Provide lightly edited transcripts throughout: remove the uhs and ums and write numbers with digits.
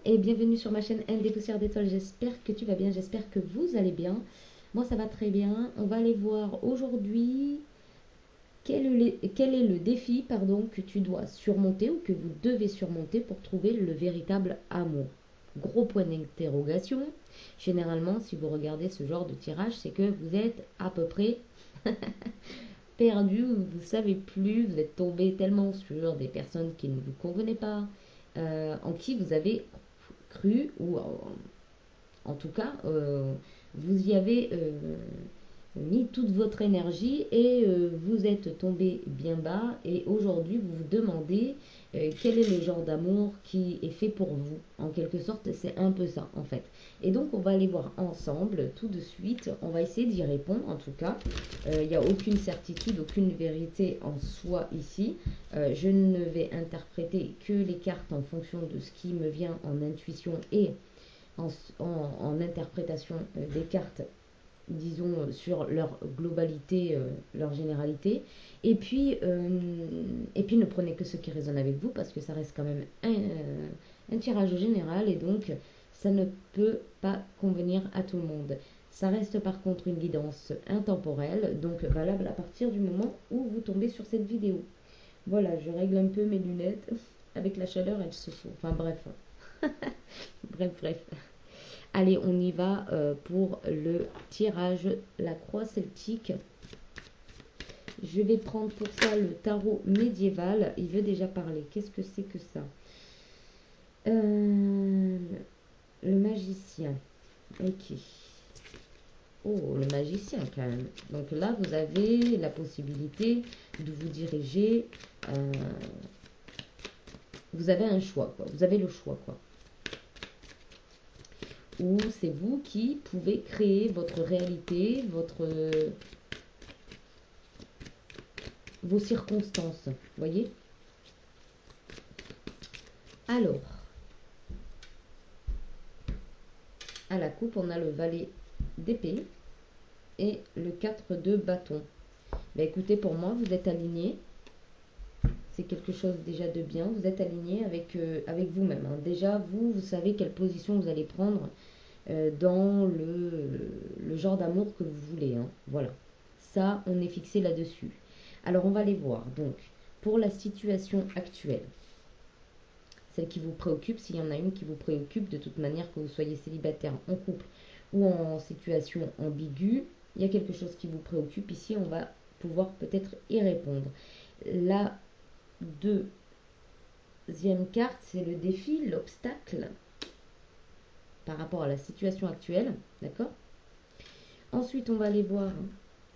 et bienvenue sur ma chaîne Des Poussières d'étoiles. J'espère que tu vas bien, j'espère que vous allez bien. Moi ça va très bien. On va aller voir aujourd'hui quel est le défi que tu dois surmonter ou que vous devez surmonter pour trouver le véritable amour. Gros point d'interrogation. Généralement, si vous regardez ce genre de tirage, c'est que vous êtes à peu près perdu, vous ne savez plus, vous êtes tombé tellement sur des personnes qui ne vous convenaient pas, en qui vous avez cru, ou en tout cas, vous y avez mis toute votre énergie et vous êtes tombé bien bas et aujourd'hui vous vous demandez quel est le genre d'amour qui est fait pour vous. En quelque sorte, c'est un peu ça en fait. Et donc on va aller voir ensemble tout de suite, on va essayer d'y répondre en tout cas. Il n'y a aucune certitude, aucune vérité en soi ici. Je ne vais interpréter que les cartes en fonction de ce qui me vient en intuition et en interprétation des cartes, disons, sur leur globalité, leur généralité. Et puis ne prenez que ce qui résonne avec vous, parce que ça reste quand même un tirage général, et donc ça ne peut pas convenir à tout le monde. Ça reste par contre une guidance intemporelle, donc valable à partir du moment où vous tombez sur cette vidéo. Voilà, je règle un peu mes lunettes. Avec la chaleur, elles se font. Enfin bref. Bref. Allez, on y va pour le tirage, la croix celtique. Je vais prendre pour ça le tarot médiéval. Il veut déjà parler. Qu'est-ce que c'est que ça? Le magicien. Ok. Oh, le magicien quand même. Donc là, vous avez la possibilité de vous diriger. Vous avez un choix, quoi. Vous avez le choix, quoi. Ou c'est vous qui pouvez créer votre réalité, vos circonstances. Voyez? Alors, à la coupe, on a le valet d'épée et le 4 de bâton. Ben écoutez, pour moi, vous êtes aligné. C'est quelque chose déjà de bien. Vous êtes aligné avec vous-même. Hein. Déjà, vous savez quelle position vous allez prendre dans le genre d'amour que vous voulez. Hein. Voilà. Ça, on est fixé là-dessus. Alors, on va les voir. Donc, pour la situation actuelle, celle qui vous préoccupe, s'il y en a une qui vous préoccupe, de toute manière, que vous soyez célibataire, en couple ou en situation ambiguë, il y a quelque chose qui vous préoccupe. Ici, on va pouvoir peut-être y répondre. La deuxième carte, c'est le défi, l'obstacle par rapport à la situation actuelle. D'accord? Ensuite, on va aller voir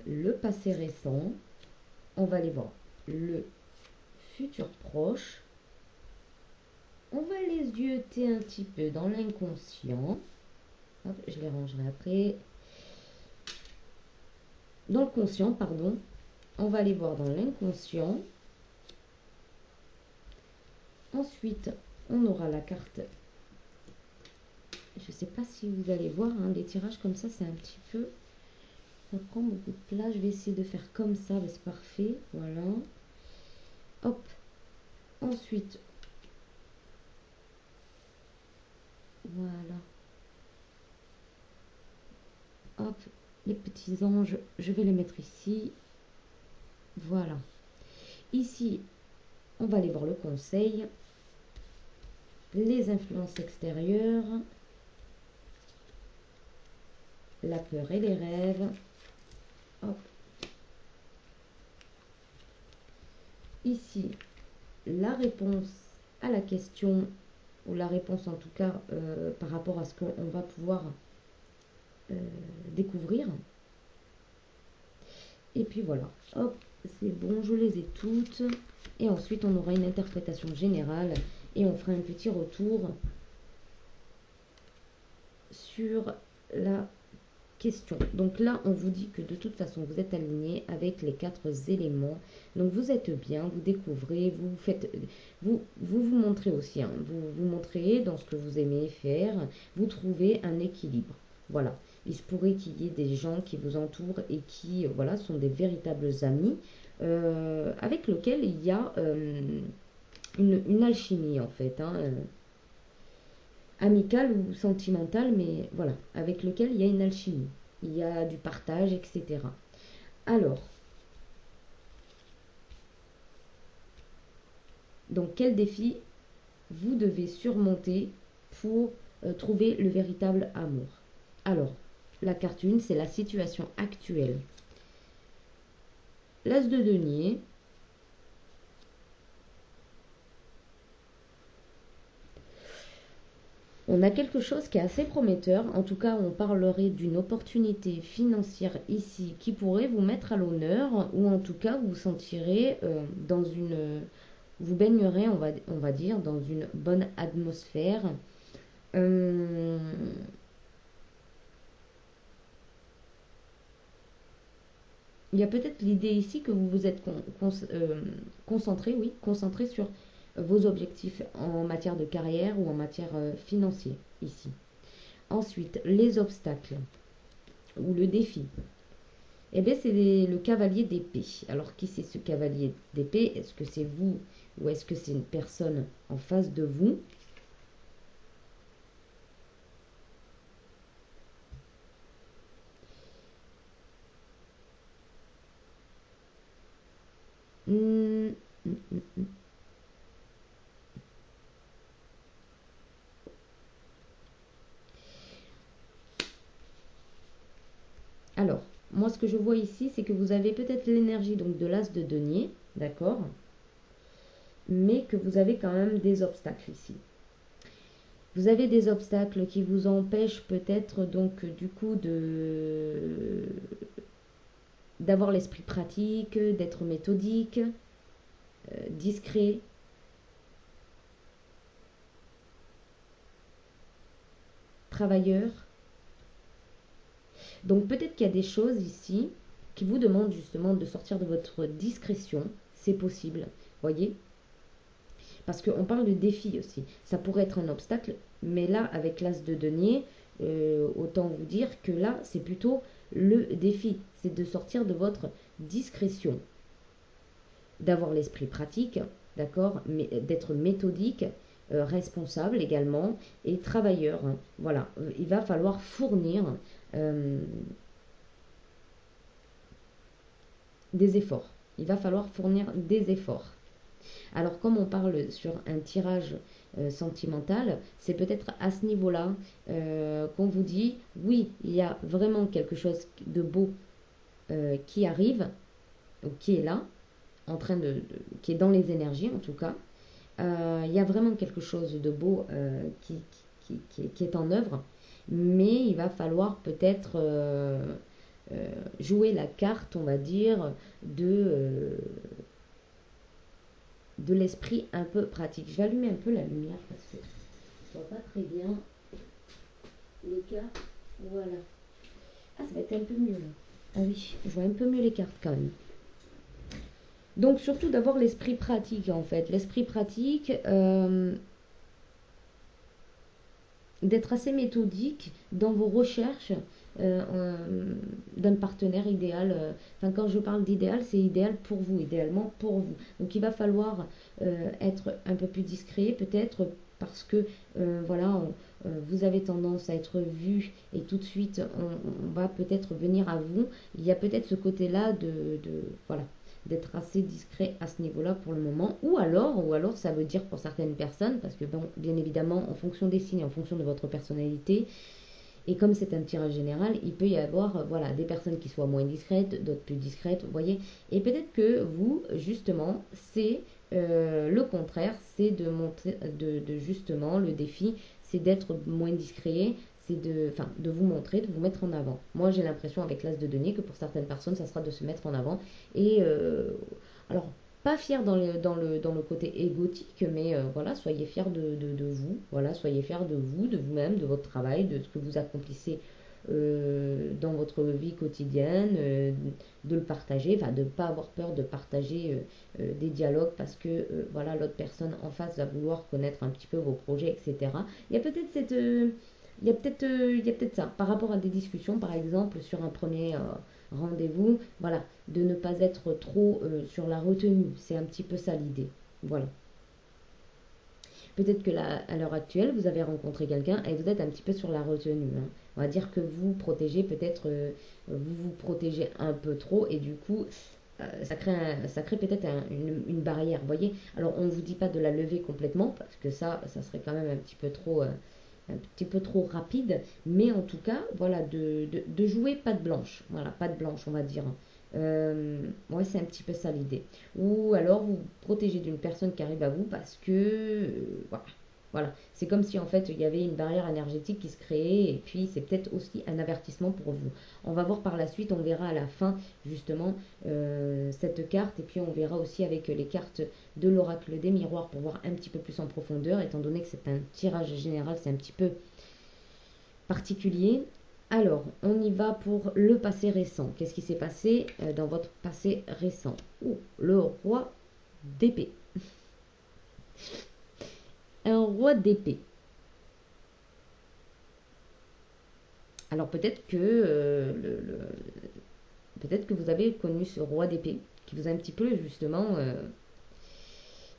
le passé récent. On va aller voir le futur proche. On va les yeuter un petit peu dans l'inconscient. Hop, je les rangerai après. Dans le conscient, pardon. On va aller voir dans l'inconscient. Ensuite, on aura la carte. Je ne sais pas si vous allez voir, hein, les tirages comme ça, c'est un petit peu... Ça prend beaucoup de place. Je vais essayer de faire comme ça, mais c'est parfait. Voilà. Hop. Ensuite, voilà. Hop, les petits anges, je vais les mettre ici. Voilà. Ici, on va aller voir le conseil. Les influences extérieures. La peur et les rêves. Hop. Ici, la réponse à la question, ou la réponse en tout cas par rapport à ce qu'on va pouvoir découvrir. Et puis voilà, hop, c'est bon, je les ai toutes. Et ensuite, on aura une interprétation générale et on fera un petit retour sur la question. Donc là, on vous dit que de toute façon, vous êtes aligné avec les 4 éléments. Donc vous êtes bien, vous découvrez, vous faites, vous montrez aussi, hein, vous montrez dans ce que vous aimez faire, vous trouvez un équilibre. Voilà. Il se pourrait qu'il y ait des gens qui vous entourent et qui, voilà, sont des véritables amis avec lesquels il y a une alchimie en fait. Hein, amical ou sentimental, mais voilà, avec lequel il y a une alchimie, il y a du partage, etc. Alors, donc quel défi vous devez surmonter pour trouver le véritable amour? Alors, la carte 1, c'est la situation actuelle. L'as de denier, on a quelque chose qui est assez prometteur. En tout cas, on parlerait d'une opportunité financière ici qui pourrait vous mettre à l'honneur, ou en tout cas, vous vous sentirez dans une... Vous baignerez, on va dire, dans une bonne atmosphère. Euh, il y a peut-être l'idée ici que vous vous êtes concentré, oui, concentré sur vos objectifs en matière de carrière ou en matière financière ici. Ensuite, les obstacles ou le défi. Eh bien, c'est le cavalier d'épée. Alors, qui c'est ce cavalier d'épée? Est-ce que c'est vous ou est-ce que c'est une personne en face de vous? Hmm, hmm, hmm, hmm. Alors, moi, ce que je vois ici, c'est que vous avez peut-être l'énergie donc de l'as de denier, d'accord? Mais que vous avez quand même des obstacles ici. Vous avez des obstacles qui vous empêchent peut-être donc du coup de d'avoir l'esprit pratique, d'être méthodique, discret. Travailleur. Donc peut-être qu'il y a des choses ici qui vous demandent justement de sortir de votre discrétion. C'est possible, voyez? Parce qu'on parle de défi aussi. Ça pourrait être un obstacle, mais là, avec l'as de denier, autant vous dire que là, c'est plutôt le défi. C'est de sortir de votre discrétion, d'avoir l'esprit pratique, d'accord, mais d'être méthodique, responsable également et travailleur. Voilà, il va falloir fournir euh, des efforts. Il va falloir fournir des efforts. Alors, comme on parle sur un tirage sentimental, c'est peut-être à ce niveau-là qu'on vous dit, oui, il y a vraiment quelque chose de beau qui arrive, ou qui est là, en train qui est dans les énergies en tout cas. Il y a vraiment quelque chose de beau qui est en œuvre, mais il va falloir peut-être jouer la carte, on va dire, de l'esprit un peu pratique. Je vais allumer un peu la lumière parce que je vois pas très bien les cartes. Voilà. Ah, ça va être un peu mieux là. Ah oui, je vois un peu mieux les cartes quand même. Donc surtout d'avoir l'esprit pratique en fait. L'esprit pratique, d'être assez méthodique dans vos recherches euh, d'un partenaire idéal. Enfin, quand je parle d'idéal, c'est idéal pour vous, idéalement pour vous. Donc, il va falloir être un peu plus discret, peut-être parce que voilà, vous avez tendance à être vu et tout de suite, on va peut-être venir à vous. Il y a peut-être ce côté-là voilà, d'être assez discret à ce niveau-là pour le moment. Ou alors ça veut dire pour certaines personnes, parce que bon, bien évidemment, en fonction des signes, en fonction de votre personnalité, et comme c'est un tirage général, il peut y avoir voilà, des personnes qui soient moins discrètes, d'autres plus discrètes, vous voyez. Et peut-être que vous, justement, c'est le contraire, c'est de montrer, de justement, le défi, c'est d'être moins discret, c'est de vous montrer, de vous mettre en avant. Moi, j'ai l'impression avec l'as de denier que pour certaines personnes, ça sera de se mettre en avant. Et alors, pas fier dans le côté égotique, mais voilà, soyez fiers de vous, voilà, soyez fiers de vous, de vous-même, de votre travail, de ce que vous accomplissez dans votre vie quotidienne, de le partager, enfin de ne pas avoir peur de partager des dialogues parce que voilà, l'autre personne en face va vouloir connaître un petit peu vos projets, etc. Il y a peut-être cette... il y a peut-être ça, par rapport à des discussions, par exemple, sur un premier rendez-vous, voilà, de ne pas être trop sur la retenue. C'est un petit peu ça l'idée. Voilà. Peut-être que là, à l'heure actuelle, vous avez rencontré quelqu'un et vous êtes un petit peu sur la retenue, hein. On va dire que vous protégez peut-être, vous vous protégez un peu trop et du coup, ça crée peut-être une barrière, vous voyez. Alors, on ne vous dit pas de la lever complètement parce que ça serait quand même un petit peu trop rapide, mais en tout cas, voilà, de jouer patte blanche, voilà, patte blanche, on va dire. Ouais, c'est un petit peu ça l'idée. Ou alors vous vous protégez d'une personne qui arrive à vous parce que, voilà, voilà, c'est comme si en fait il y avait une barrière énergétique qui se créait et puis c'est peut-être aussi un avertissement pour vous. On va voir par la suite, on verra à la fin justement cette carte et puis on verra aussi avec les cartes de l'oracle des miroirs pour voir un petit peu plus en profondeur étant donné que c'est un tirage général, c'est un petit peu particulier. Alors, on y va pour le passé récent. Qu'est-ce qui s'est passé dans votre passé récent? Ouh, le roi d'épée. Un roi d'épée. Alors peut-être que vous avez connu ce roi d'épée qui vous a un petit peu justement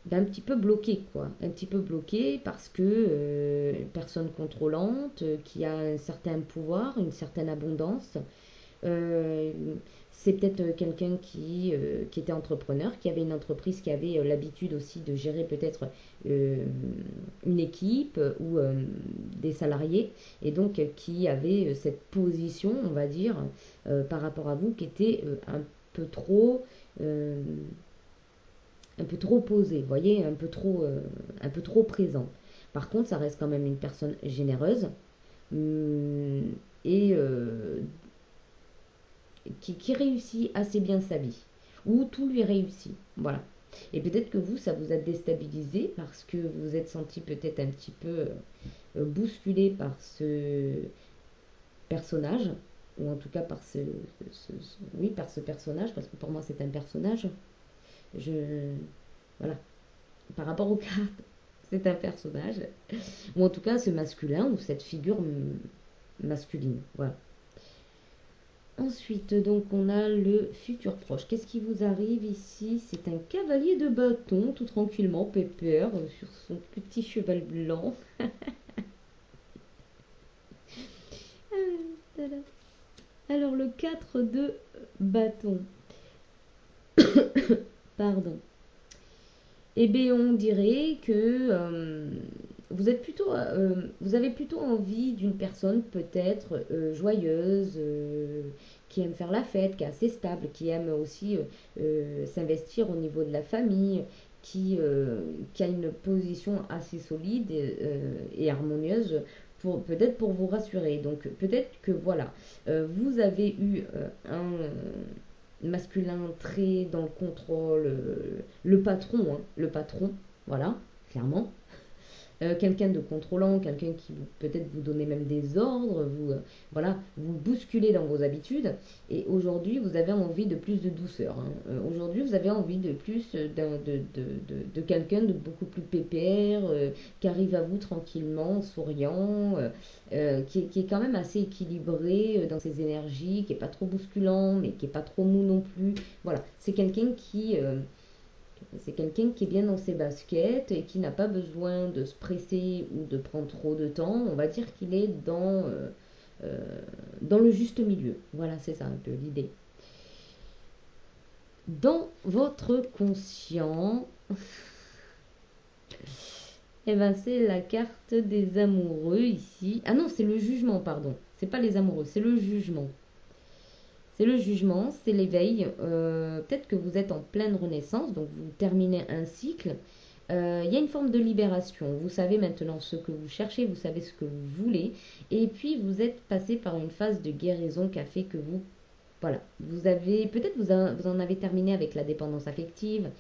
d'un petit peu bloqué quoi, un petit peu bloqué parce que une personne contrôlante qui a un certain pouvoir, une certaine abondance. Euh, c'est peut-être quelqu'un qui était entrepreneur, qui avait une entreprise, qui avait l'habitude aussi de gérer peut-être euh, une équipe ou des salariés, et donc qui avait cette position, on va dire, par rapport à vous, qui était peu trop, euh, un peu trop posé, vous voyez, un peu trop présent. Par contre, ça reste quand même une personne généreuse hum, et qui réussit assez bien sa vie, où tout lui réussit. Voilà. Et peut-être que vous, ça vous a déstabilisé parce que vous vous êtes senti peut-être un petit peu bousculé par ce personnage, ou en tout cas par oui, par ce personnage, parce que pour moi c'est un personnage. Je, voilà. Par rapport aux cartes, c'est un personnage, ou en tout cas ce masculin ou cette figure masculine. Voilà. Ensuite, donc, on a le futur proche. Qu'est-ce qui vous arrive ici? C'est un cavalier de bâton, tout tranquillement, pépère, sur son petit cheval blanc. Alors, le 4 de bâton. Pardon. Eh bien, on dirait que vous avez plutôt envie d'une personne peut-être joyeuse, qui aime faire la fête, qui est assez stable, qui aime aussi s'investir au niveau de la famille, qui a une position assez solide et harmonieuse pour peut-être pour vous rassurer. Donc peut-être que voilà, vous avez eu un masculin très dans le contrôle, le patron, hein, le patron, voilà, clairement. Quelqu'un de contrôlant, quelqu'un qui peut-être vous donnait même des ordres, voilà, vous bousculez dans vos habitudes. Et aujourd'hui, vous avez envie de plus de douceur, hein. Aujourd'hui, vous avez envie de plus de quelqu'un de beaucoup plus pépère, qui arrive à vous tranquillement, souriant, qui est quand même assez équilibré dans ses énergies, qui est pas trop bousculant, mais qui est pas trop mou non plus. Voilà, c'est quelqu'un qui est bien dans ses baskets et qui n'a pas besoin de se presser ou de prendre trop de temps. On va dire qu'il est euh, dans le juste milieu. Voilà, c'est ça un peu l'idée. Dans votre conscient, eh ben, c'est la carte des amoureux ici. Ah non, c'est le jugement, pardon. C'est pas les amoureux, c'est le jugement. C'est le jugement, c'est l'éveil. Peut-être que vous êtes en pleine renaissance, donc vous terminez un cycle. Il y a une forme de libération. Vous savez maintenant ce que vous cherchez, vous savez ce que vous voulez. Et puis vous êtes passé par une phase de guérison qui a fait que vous... Voilà, vous avez... Peut-être vous en avez terminé avec la dépendance affective,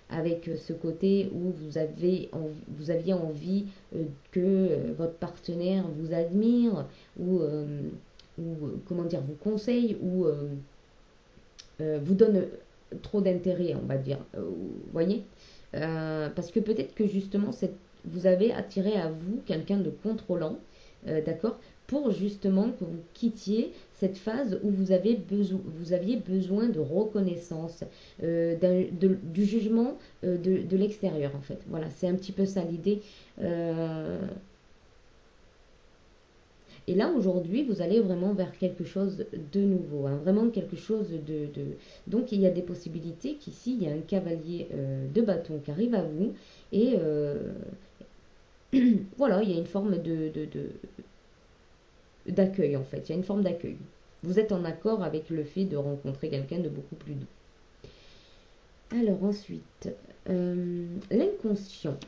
avec ce côté où vous aviez envie que votre partenaire vous admire ou comment dire, vous conseille ou vous donne trop d'intérêt, on va dire. Vous voyez. Parce que peut-être que justement, vous avez attiré à vous quelqu'un de contrôlant, d'accord, pour justement que vous quittiez cette phase où vous aviez besoin de reconnaissance, du jugement de l'extérieur en fait. Voilà, c'est un petit peu ça l'idée. Euh, et là, aujourd'hui, vous allez vraiment vers quelque chose de nouveau, hein, vraiment quelque chose Donc, il y a des possibilités qu'ici, il y a un cavalier de bâton qui arrive à vous. Et voilà, il y a une forme d'accueil, en fait. Il y a une forme d'accueil. Vous êtes en accord avec le fait de rencontrer quelqu'un de beaucoup plus doux. Alors, ensuite, l'inconscient.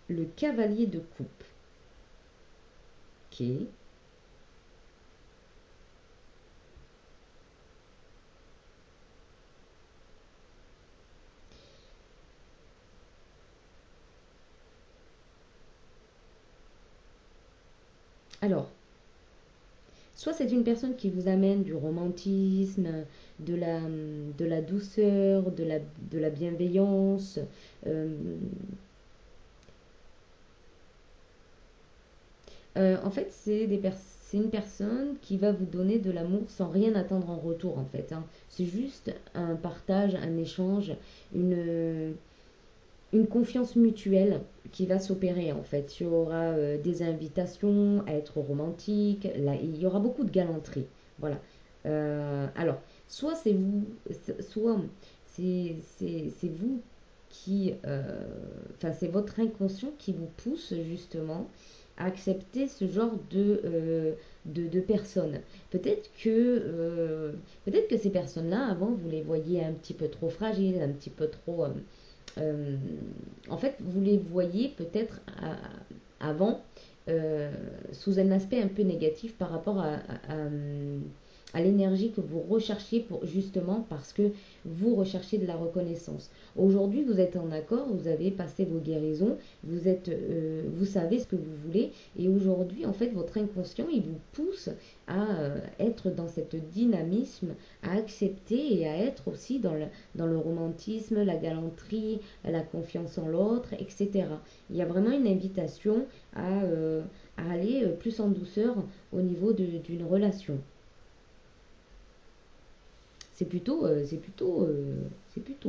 Le cavalier de coupe. Ok. Alors, soit c'est une personne qui vous amène du romantisme, de la, de la douceur, de la bienveillance. euh, En fait, c'est une personne qui va vous donner de l'amour sans rien attendre en retour, en fait, hein. C'est juste un partage, un échange, une, une confiance mutuelle qui va s'opérer, en fait. Il y aura des invitations à être romantique, là, il y aura beaucoup de galanterie. Voilà. Alors, soit c'est vous, soit c'est vous qui, enfin, c'est votre inconscient qui vous pousse justement à accepter ce genre de personnes. Peut-être que ces personnes-là, avant, vous les voyiez un petit peu trop fragiles, un petit peu trop euh, en fait, vous les voyez peut-être avant sous un aspect un peu négatif par rapport à l'énergie que vous recherchiez pour, justement parce que vous recherchez de la reconnaissance. Aujourd'hui, vous êtes en accord, vous avez passé vos guérisons, vous savez ce que vous voulez, et aujourd'hui, en fait, votre inconscient, il vous pousse à être dans cette dynamisme, à accepter et à être aussi dans le romantisme, la galanterie, la confiance en l'autre, etc. Il y a vraiment une invitation à aller plus en douceur au niveau d'une relation. C'est plutôt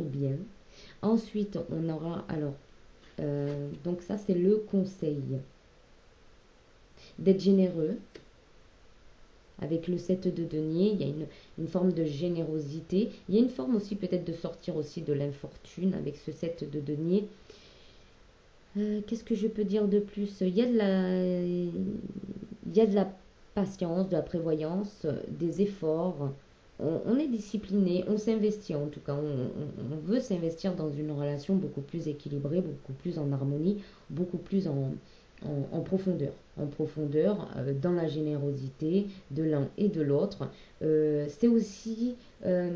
bien. Ensuite, on aura alors, donc ça c'est le conseil, d'être généreux. Avec le 7 de denier, il y a une forme de générosité. Il y a une forme aussi peut-être de sortir aussi de l'infortune avec ce 7 de denier. Qu'est-ce que je peux dire de plus? Il y a de la patience, de la prévoyance, des efforts. On est discipliné, on s'investit en tout cas. On veut s'investir dans une relation beaucoup plus équilibrée, beaucoup plus en harmonie, beaucoup plus en profondeur. En profondeur, dans la générosité de l'un et de l'autre. C'est aussi, euh,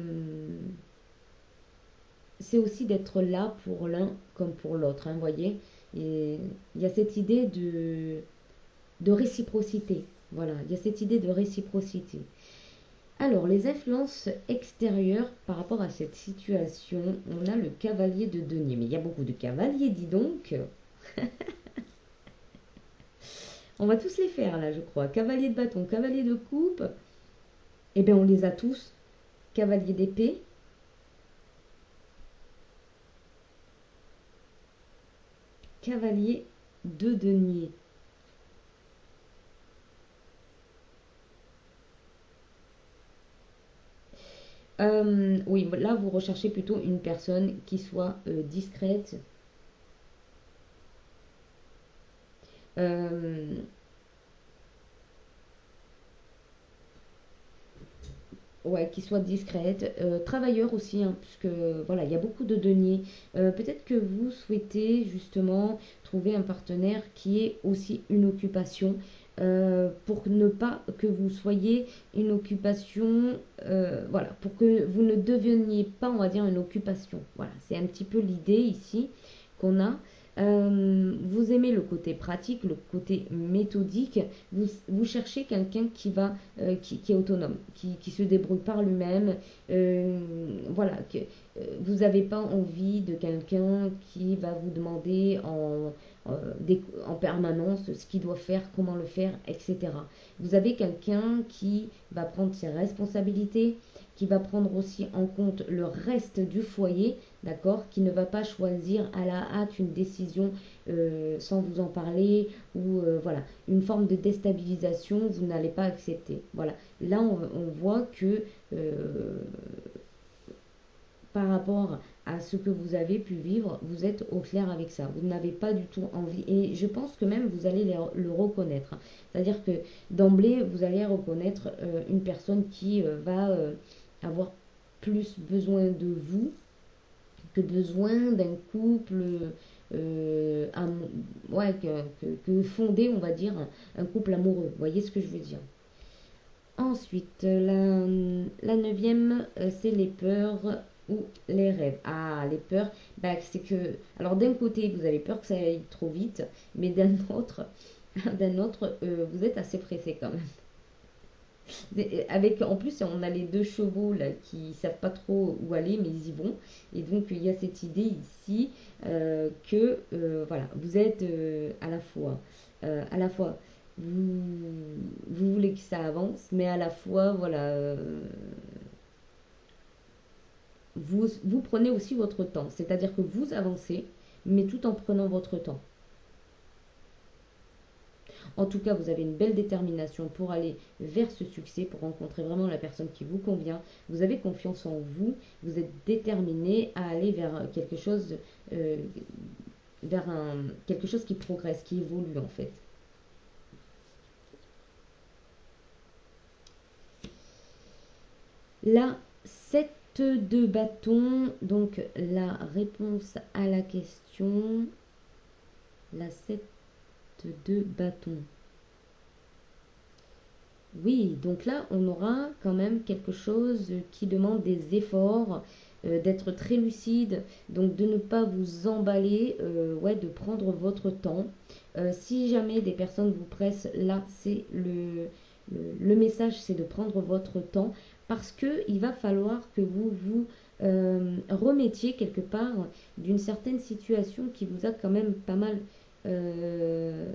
c'est aussi d'être là pour l'un comme pour l'autre, hein, voyez. Et il y a cette idée de réciprocité. Voilà, il y a cette idée de réciprocité. Alors, les influences extérieures par rapport à cette situation, on a le cavalier de denier. Mais il y a beaucoup de cavaliers, dis donc. On va tous les faire là, je crois. Cavalier de bâton, cavalier de coupe. Eh bien, on les a tous. Cavalier d'épée. Cavalier de denier. Oui, là, vous recherchez plutôt une personne qui soit discrète. Euh, Ouais, qui soit discrète, travailleur aussi, hein, puisque voilà, il y a beaucoup de deniers. Peut-être que vous souhaitez justement trouver un partenaire qui ait aussi une occupation, pour ne pas que vous soyez une occupation, voilà, pour que vous ne deveniez pas, on va dire, une occupation. Voilà, c'est un petit peu l'idée ici qu'on a. Vous aimez le côté pratique, le côté méthodique. Vous cherchez quelqu'un qui est autonome, qui se débrouille par lui-même. Voilà, vous n'avez pas envie de quelqu'un qui va vous demander en permanence ce qu'il doit faire, comment le faire, etc. Vous avez quelqu'un qui va prendre ses responsabilités, qui va prendre aussi en compte le reste du foyer, d'accord, qui ne va pas choisir à la hâte une décision sans vous en parler, ou voilà, une forme de déstabilisation, vous n'allez pas accepter. Voilà, là on voit que par rapport à ce que vous avez pu vivre, vous êtes au clair avec ça. Vous n'avez pas du tout envie. Et je pense que même vous allez le reconnaître. C'est-à-dire que d'emblée, vous allez reconnaître une personne qui va avoir plus besoin de vous que besoin d'un couple ouais, que fonder, on va dire, un couple amoureux. Vous voyez ce que je veux dire? Ensuite, la neuvième, c'est les peurs ou les rêves. Ah, les peurs, bah, c'est que... Alors d'un côté, vous avez peur que ça aille trop vite, mais d'un autre, vous êtes assez pressé quand même. En plus, on a les deux chevaux là, qui savent pas trop où aller, mais ils y vont. Et donc, il y a cette idée ici que voilà, vous êtes à la fois vous, vous voulez que ça avance, mais à la fois, voilà, vous prenez aussi votre temps. C'est-à-dire que vous avancez, mais tout en prenant votre temps. En tout cas, vous avez une belle détermination pour aller vers ce succès, pour rencontrer vraiment la personne qui vous convient. Vous avez confiance en vous, vous êtes déterminé à aller vers quelque chose, euh, quelque chose qui progresse, qui évolue en fait. La 7 de bâton, donc la réponse à la question, la 7 de bâton. Oui, donc là, on aura quand même quelque chose qui demande des efforts, d'être très lucide, donc de ne pas vous emballer, ouais, de prendre votre temps. Si jamais des personnes vous pressent, là, c'est le message, c'est de prendre votre temps parce que il va falloir que vous vous remettiez quelque part d'une certaine situation qui vous a quand même pas mal euh,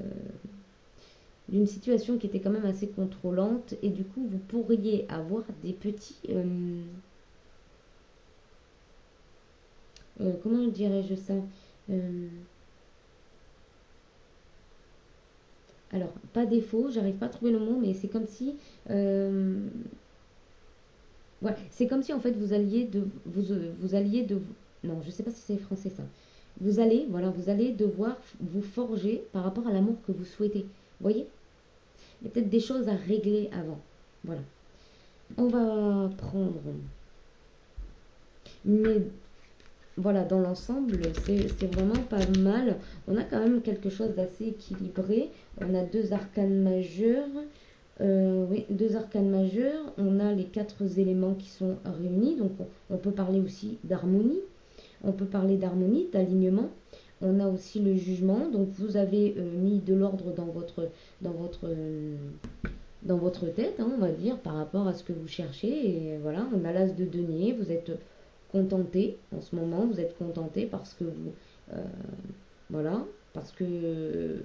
d'une situation qui était quand même assez contrôlante et du coup vous pourriez avoir des petits comment dirais-je ça. Euh, alors pas défaut, j'arrive pas à trouver le mot, mais c'est comme si euh, ouais, c'est comme si en fait vous alliez de non, je sais pas si c'est français ça. Vous allez, voilà, vous allez devoir vous forger par rapport à l'amour que vous souhaitez. Vous voyez? Il y a peut-être des choses à régler avant. Voilà. On va prendre. Mais voilà, dans l'ensemble, c'est vraiment pas mal. On a quand même quelque chose d'assez équilibré. On a deux arcanes majeures. Oui, deux arcanes majeures. On a les quatre éléments qui sont réunis. Donc, on peut parler aussi d'harmonie. On peut parler d'harmonie, d'alignement. On a aussi le jugement. Donc, vous avez mis de l'ordre dans votre, dans votre tête, hein, on va dire, par rapport à ce que vous cherchez. Et voilà, on a l'as de denier. Vous êtes contenté en ce moment, vous êtes contenté parce que vous, euh, voilà, parce que,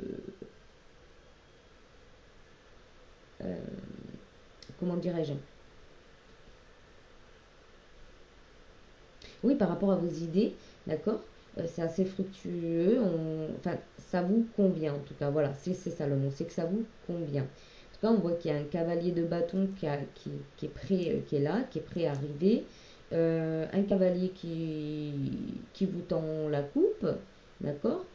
comment dirais-je, oui, par rapport à vos idées, d'accord. C'est assez fructueux, enfin, ça vous convient en tout cas, voilà, c'est ça le mot, c'est que ça vous convient. En tout cas, on voit qu'il y a un cavalier de bâton qui est prêt, qui est là, qui est prêt à arriver. Un cavalier qui vous tend la coupe, d'accord.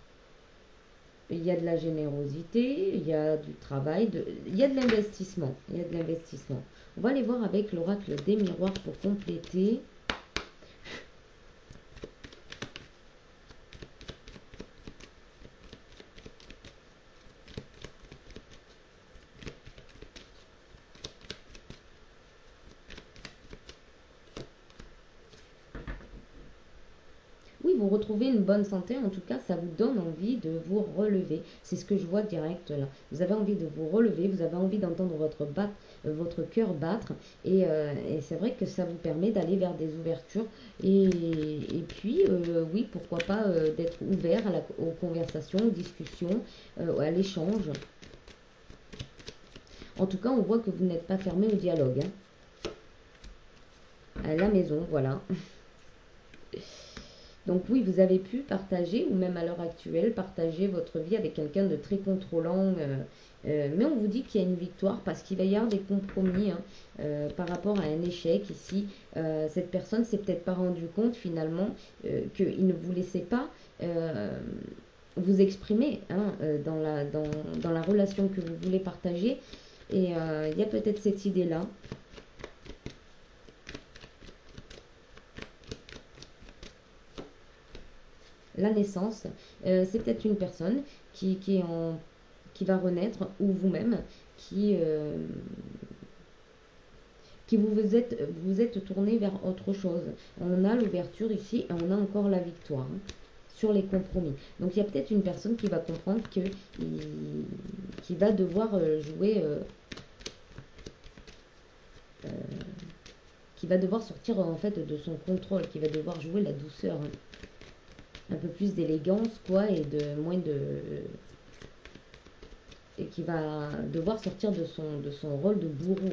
Il y a de la générosité, il y a du travail, il y a de l'investissement. Il y a de l'investissement. On va aller voir avec l'oracle des miroirs pour compléter. Oui, vous retrouvez une bonne santé, en tout cas, ça vous donne envie de vous relever. C'est ce que je vois direct là. Vous avez envie de vous relever, vous avez envie d'entendre votre cœur battre. Et c'est vrai que ça vous permet d'aller vers des ouvertures. Et puis, oui, pourquoi pas d'être ouvert aux conversations, aux discussions, à l'échange. En tout cas, on voit que vous n'êtes pas fermé au dialogue. À la maison, voilà. Donc oui, vous avez pu partager, ou même à l'heure actuelle, partager votre vie avec quelqu'un de très contrôlant. Mais on vous dit qu'il y a une victoire parce qu'il va y avoir des compromis hein, par rapport à un échec. Ici, cette personne s'est peut-être pas rendu compte finalement qu'il ne vous laissait pas vous exprimer hein, dans la relation que vous voulez partager. Et il y a peut-être cette idée-là. La naissance, c'est peut-être une personne qui va renaître, ou vous-même, qui vous êtes tourné vers autre chose. On a l'ouverture ici et on a encore la victoire hein, sur les compromis. Donc il y a peut-être une personne qui va comprendre qui va devoir jouer, qui va devoir sortir en fait de son contrôle, qui va devoir jouer la douceur. Hein. Un peu plus d'élégance quoi et de moins de et qui va devoir sortir de son rôle de bourreau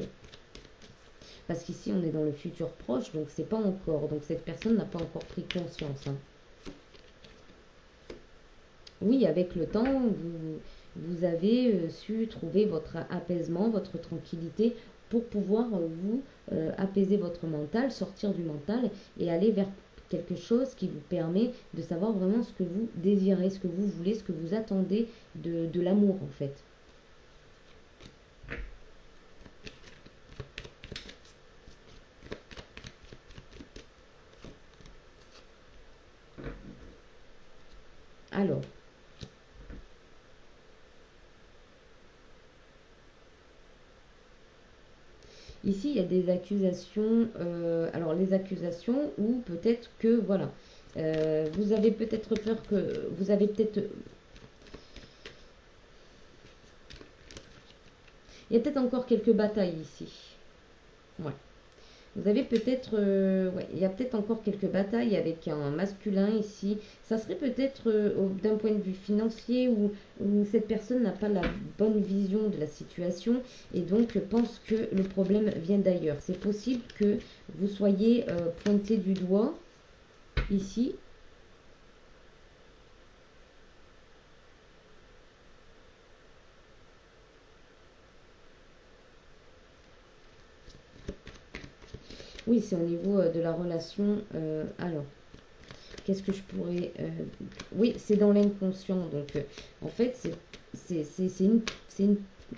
parce qu'ici on est dans le futur proche donc c'est pas encore donc cette personne n'a pas encore pris conscience hein. Oui avec le temps vous avez su trouver votre apaisement votre tranquillité pour pouvoir vous apaiser votre mental sortir du mental et aller vers quelque chose qui vous permet de savoir vraiment ce que vous désirez, ce que vous voulez, ce que vous attendez de l'amour en fait. Alors, ici il y a des accusations, alors les accusations ou peut-être que voilà, vous avez peut-être peur que vous avez peut-être il y a peut-être encore quelques batailles ici. Ouais. Vous avez peut-être, ouais, il y a peut-être encore quelques batailles avec un masculin ici. Ça serait peut-être d'un point de vue financier où cette personne n'a pas la bonne vision de la situation et donc pense que le problème vient d'ailleurs. C'est possible que vous soyez pointé du doigt ici. Oui, c'est au niveau de la relation. Alors, qu'est-ce que je pourrais... oui, c'est dans l'inconscient. Donc, en fait, c'est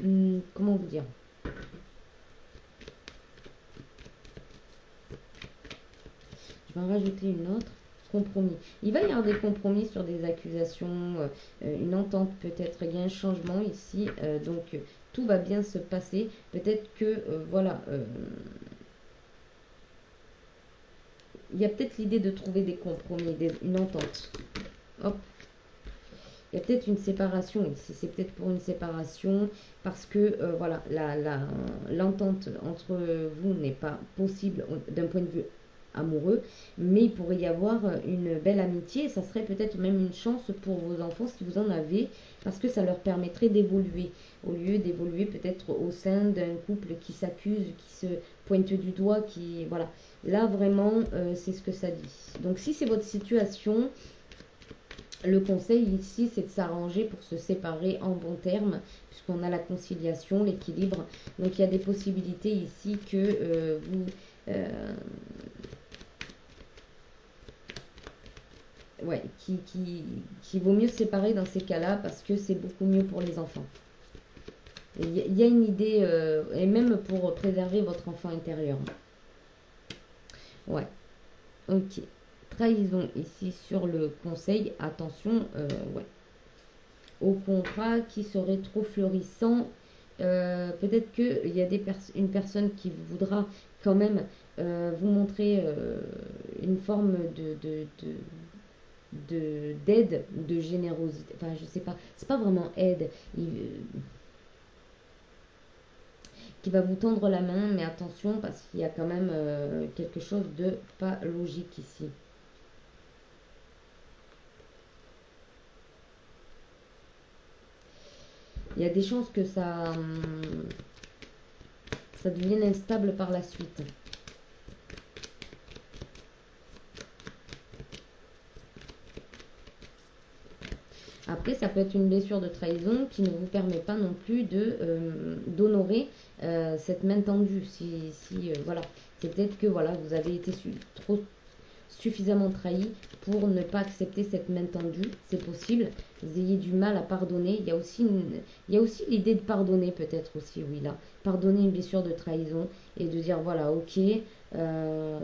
une... Comment vous dire? Je vais en rajouter une autre. Compromis. Il va y avoir des compromis sur des accusations, une entente peut-être. Il y a un changement ici. Donc, tout va bien se passer. Peut-être que, voilà... il y a peut-être l'idée de trouver des compromis, une entente. Hop. Il y a peut-être une séparation ici. C'est peut-être pour une séparation parce que voilà, l'entente entre vous n'est pas possible d'un point de vue amoureux, mais il pourrait y avoir une belle amitié. Ça serait peut-être même une chance pour vos enfants si vous en avez, parce que ça leur permettrait d'évoluer. Au lieu d'évoluer peut-être au sein d'un couple qui s'accuse, qui se pointe du doigt, qui... Voilà. Là, vraiment, c'est ce que ça dit. Donc, si c'est votre situation, le conseil ici, c'est de s'arranger pour se séparer en bons termes, puisqu'on a la conciliation, l'équilibre. Donc, il y a des possibilités ici que vous... ouais, qui vaut mieux se séparer dans ces cas-là, parce que c'est beaucoup mieux pour les enfants. Il y a une idée, et même pour préserver votre enfant intérieur. Ouais, ok. Trahison ici sur le conseil. Attention, ouais. Au contrat qui serait trop florissant. Peut-être qu'il y a une personne qui voudra quand même vous montrer une forme d'aide, de générosité. Enfin, je sais pas, c'est pas vraiment aide. Qui va vous tendre la main, mais attention parce qu'il y a quand même quelque chose de pas logique ici. Il y a des chances que ça devienne instable par la suite. Après, ça peut être une blessure de trahison qui ne vous permet pas non plus d'honorer cette main tendue. Voilà, c'est peut-être que voilà, vous avez été trop suffisamment trahi pour ne pas accepter cette main tendue. C'est possible. Vous ayez du mal à pardonner. Il y a aussi l'idée de pardonner peut-être aussi, oui là. Pardonner une blessure de trahison et de dire voilà, ok. Vous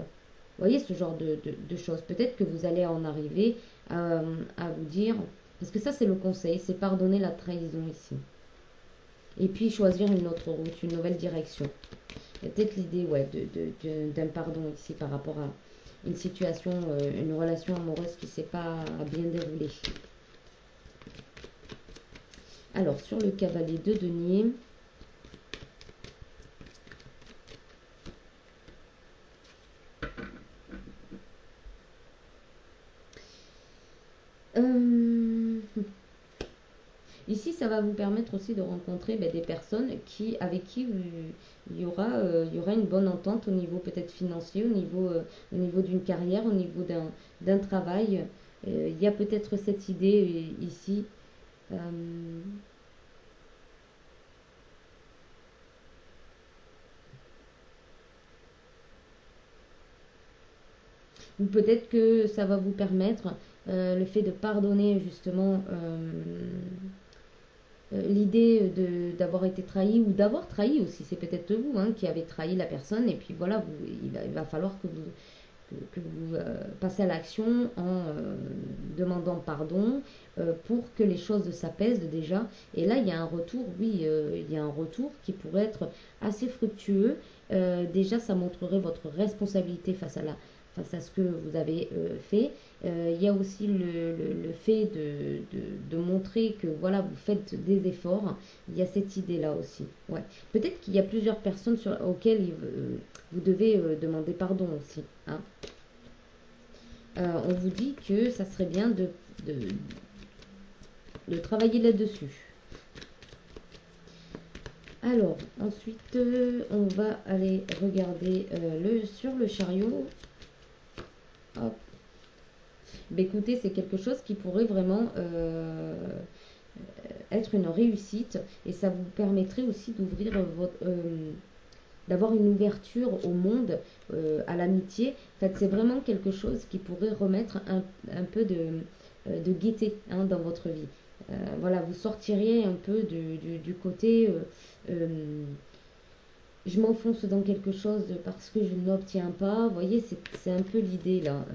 voyez ce genre de choses. Peut-être que vous allez en arriver à vous dire, parce que ça c'est le conseil, c'est pardonner la trahison ici. Et puis choisir une autre route, une nouvelle direction. Il y a peut-être l'idée ouais, d'un pardon ici par rapport à une situation, une relation amoureuse qui ne s'est pas bien déroulée. Alors sur le cavalier de denier, ici, ça va vous permettre aussi de rencontrer des personnes avec qui il y aura une bonne entente au niveau peut-être financier, au niveau d'une carrière, au niveau d'un travail. Il y a peut-être cette idée ici. Euh, ou peut-être que ça va vous permettre le fait de pardonner justement l'idée d'avoir été trahi ou d'avoir trahi aussi, c'est peut-être vous qui avez trahi la personne et puis voilà, il va falloir que vous passez à l'action en demandant pardon pour que les choses s'apaisent déjà. Et là, il y a un retour, oui, il y a un retour qui pourrait être assez fructueux. Déjà, ça montrerait votre responsabilité face à ce que vous avez fait. Il y a aussi le fait de montrer que voilà, vous faites des efforts. Il y a cette idée-là aussi. Ouais. Peut-être qu'il y a plusieurs personnes auxquelles vous devez demander pardon aussi. Hein. On vous dit que ça serait bien de travailler là-dessus. Alors, ensuite, on va aller regarder sur le chariot. Hop. Écoutez, c'est quelque chose qui pourrait vraiment être une réussite et ça vous permettrait aussi d'ouvrir d'avoir une ouverture au monde, à l'amitié. En fait, c'est vraiment quelque chose qui pourrait remettre un peu de gaieté dans votre vie. Voilà, vous sortiriez un peu du côté je m'enfonce dans quelque chose parce que je n'obtiens pas. Vous voyez, c'est un peu l'idée là.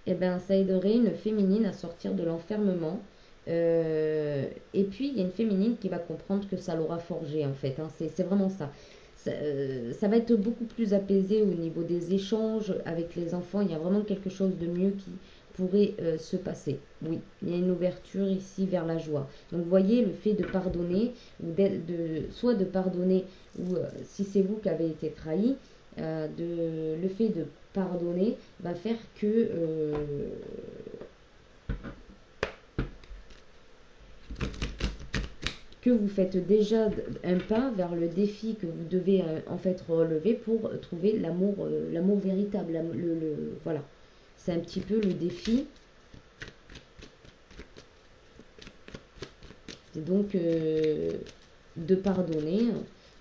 Eh bien, ça aiderait une féminine à sortir de l'enfermement. Et puis, il y a une féminine qui va comprendre que ça l'aura forgé, en fait. C'est vraiment ça. Ça va être beaucoup plus apaisé au niveau des échanges avec les enfants. Il y a vraiment quelque chose de mieux qui pourrait se passer. Oui, il y a une ouverture ici vers la joie. Donc, vous voyez, le fait de pardonner, soit de pardonner, ou si c'est vous qui avez été trahi, le fait de pardonner va faire que vous faites déjà un pas vers le défi que vous devez en fait relever pour trouver l'amour véritable. Voilà, c'est un petit peu le défi. C'est donc de pardonner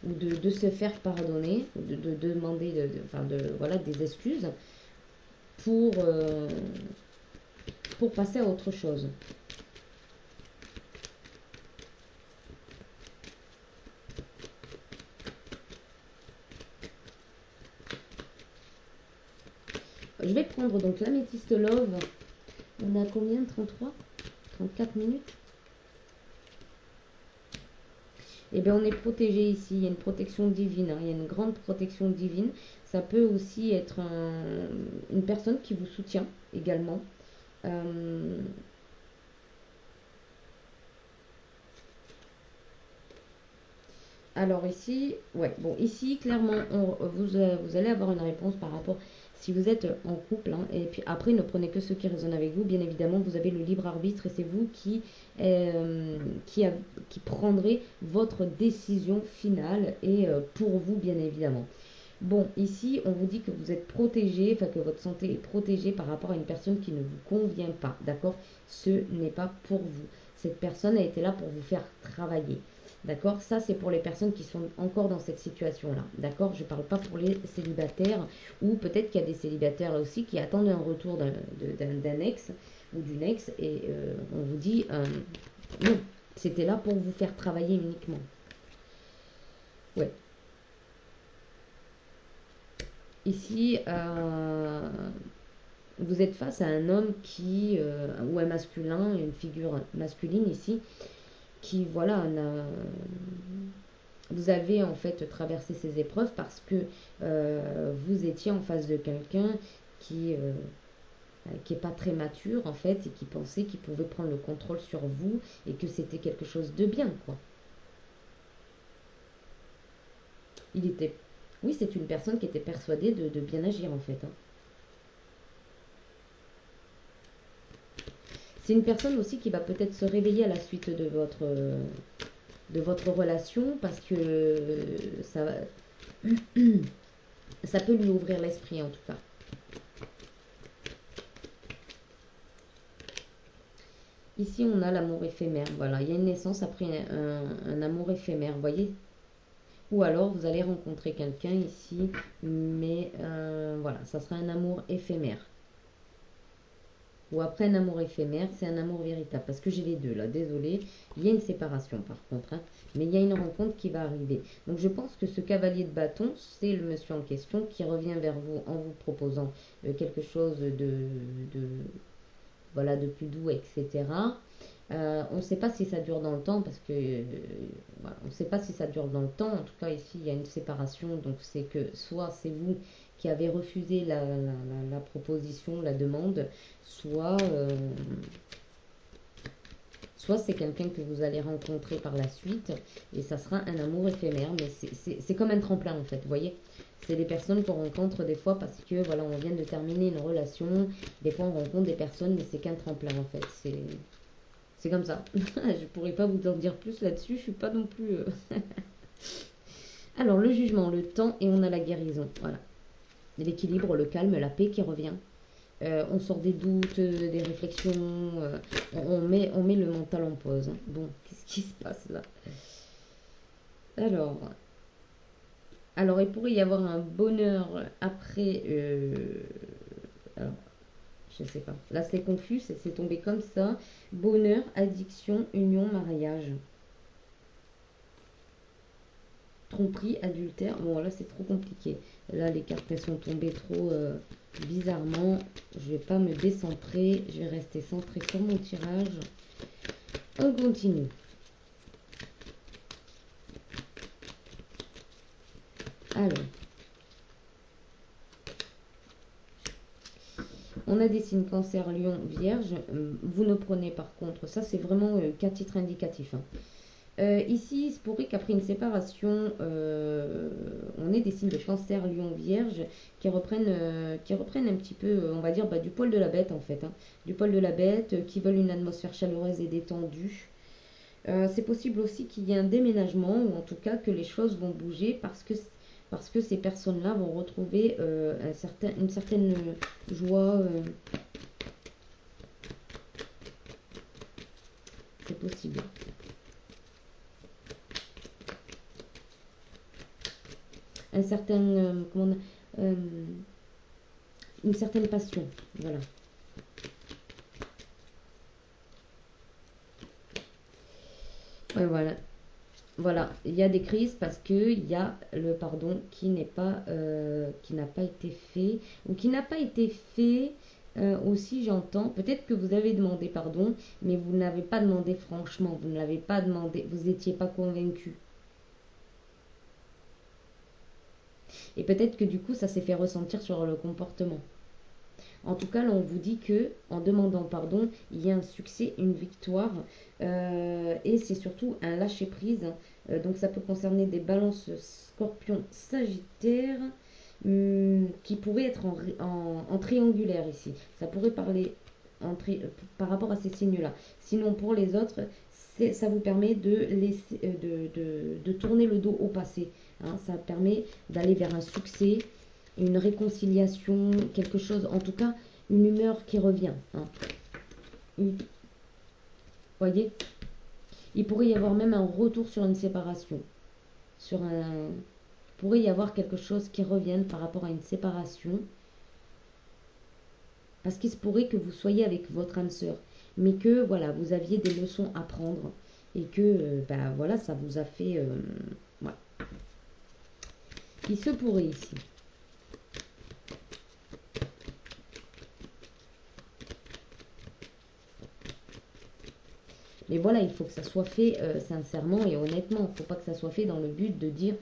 ou de se faire pardonner, de demander voilà, des excuses pour passer à autre chose. Je vais prendre donc l'améthyste love On a combien? 33? 34 minutes? Eh bien, on est protégé ici. Il y a une protection divine, hein. Il y a une grande protection divine. Ça peut aussi être une personne qui vous soutient également. Euh, Alors ici, ouais, bon, ici, clairement, vous allez avoir une réponse par rapport, si vous êtes en couple, hein, et puis après, ne prenez que ce qui résonne avec vous. Bien évidemment, vous avez le libre arbitre et c'est vous qui prendrez votre décision finale et pour vous, bien évidemment. Bon, ici, on vous dit que vous êtes protégé, enfin que votre santé est protégée par rapport à une personne qui ne vous convient pas, d'accord? Ce n'est pas pour vous. Cette personne a été là pour vous faire travailler. D'accord? Ça, c'est pour les personnes qui sont encore dans cette situation-là. D'accord? Je ne parle pas pour les célibataires, ou peut-être qu'il y a des célibataires là aussi qui attendent un retour d'un ex ou d'une ex, et on vous dit non, c'était là pour vous faire travailler uniquement. Ouais. Ici, vous êtes face à un homme ou un masculin, une figure masculine ici, qui, voilà, vous avez en fait traversé ces épreuves parce que vous étiez en face de quelqu'un qui est pas très mature en fait et qui pensait qu'il pouvait prendre le contrôle sur vous et que c'était quelque chose de bien, quoi. Il était, oui, c'est une personne qui était persuadée de bien agir en fait, hein. C'est une personne aussi qui va peut-être se réveiller à la suite de votre relation parce que ça, ça peut lui ouvrir l'esprit en tout cas. Ici, on a l'amour éphémère. Voilà, il y a une naissance après un amour éphémère, vous voyez? Ou alors, vous allez rencontrer quelqu'un ici, mais voilà, ça sera un amour éphémère. Ou après un amour éphémère, c'est un amour véritable. Parce que j'ai les deux là, désolé. Il y a une séparation par contre, hein, mais il y a une rencontre qui va arriver. Donc je pense que ce cavalier de bâton, c'est le monsieur en question qui revient vers vous en vous proposant quelque chose voilà, de plus doux, etc. On ne sait pas si ça dure dans le temps parce que voilà, on ne sait pas si ça dure dans le temps. En tout cas, ici, il y a une séparation. Donc, c'est que soit c'est vous qui avez refusé la proposition, la demande, soit c'est quelqu'un que vous allez rencontrer par la suite et ça sera un amour éphémère. Mais c'est comme un tremplin en fait, vous voyez. C'est des personnes qu'on rencontre des fois parce que voilà, on vient de terminer une relation. Des fois, on rencontre des personnes, mais c'est qu'un tremplin en fait. C'est comme ça. Je pourrais pas vous en dire plus là-dessus. Je suis pas non plus. Alors, le jugement, le temps et on a la guérison. Voilà. L'équilibre, le calme, la paix qui revient. On sort des doutes, des réflexions. On met le mental en pause, hein. Bon, qu'est-ce qui se passe là? Alors, alors, il pourrait y avoir un bonheur après. Alors, je sais pas. Là, c'est confus, c'est tombé comme ça. Bonheur, addiction, union, mariage. Tromperie, adultère. Bon, là, c'est trop compliqué. Là, les cartes, elles sont tombées trop bizarrement. Je vais pas me décentrer. Je vais rester centré sur mon tirage. On continue. Alors. On a des signes cancer, lion, vierge. Vous ne prenez par contre, ça c'est vraiment qu'à titre indicatif, hein. Ici, il se pourrait qu'après une séparation, on ait des signes de cancer, lion, vierge qui reprennent un petit peu, on va dire, bah, du poil de la bête en fait, hein. Du poil de la bête, qui veulent une atmosphère chaleureuse et détendue. C'est possible aussi qu'il y ait un déménagement ou en tout cas que les choses vont bouger parce que ces personnes-là vont retrouver une certaine joie. C'est possible. Un certain, une certaine passion. Voilà. Ouais, voilà. Voilà, il y a des crises parce que il y a le pardon qui n'a pas été fait ou qui n'a pas été fait aussi, j'entends, peut-être que vous avez demandé pardon, mais vous n'avez pas demandé franchement, vous ne l'avez pas demandé, vous n'étiez pas convaincu. Et peut-être que du coup, ça s'est fait ressentir sur le comportement. En tout cas, là, on vous dit que en demandant pardon, il y a un succès, une victoire, et c'est surtout un lâcher prise. Donc, ça peut concerner des balances Scorpion, Sagittaire, qui pourraient être en triangulaire ici. Ça pourrait parler par rapport à ces signes-là. Sinon, pour les autres, ça vous permet de tourner le dos au passé. Hein. Ça permet d'aller vers un succès, une réconciliation, quelque chose, en tout cas, une humeur qui revient. Hein. Voyez, il pourrait y avoir même un retour sur une séparation. Il pourrait y avoir quelque chose qui revienne par rapport à une séparation. Parce qu'il se pourrait que vous soyez avec votre âme sœur. Mais que, voilà, vous aviez des leçons à prendre. Et que, ben voilà, ça vous a fait... voilà. Il se pourrait ici. Mais voilà, il faut que ça soit fait sincèrement et honnêtement. Il ne faut pas que ça soit fait dans le but de dire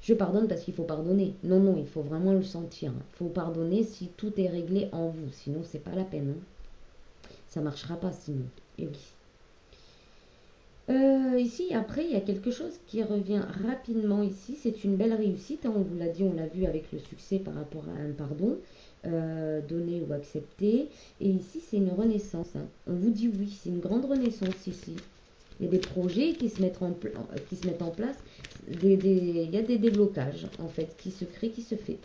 je pardonne parce qu'il faut pardonner. Non, non, il faut vraiment le sentir. Il faut pardonner si tout est réglé en vous. Sinon, c'est pas la peine. Hein. Ça ne marchera pas sinon. Et oui. Ici, après, il y a quelque chose qui revient rapidement ici. C'est une belle réussite. Hein, on vous l'a dit, on l'a vu avec le succès par rapport à un pardon. Donné ou accepté. Et ici, c'est une renaissance. Hein. On vous dit oui, c'est une grande renaissance ici. Il y a des projets qui se mettent en place. Il y a des déblocages, en fait, qui se créent, qui se fait.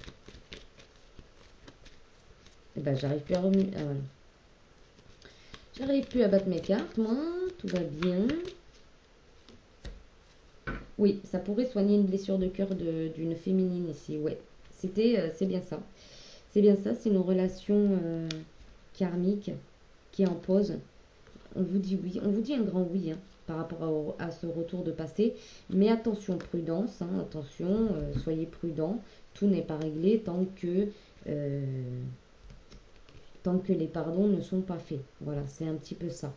Et ben, j'arrive plus à remuer. Ah, voilà. J'arrive plus à battre mes cartes, moi. Tout va bien. Oui, ça pourrait soigner une blessure de cœur d'une féminine ici. Ouais, c'est bien ça. C'est bien ça, c'est une relation karmique qui est en pause. On vous dit oui, on vous dit un grand oui hein, par rapport à ce retour de passé. Mais attention, prudence, hein, attention, soyez prudents. Tout n'est pas réglé euh, tant que les pardons ne sont pas faits. Voilà, c'est un petit peu ça.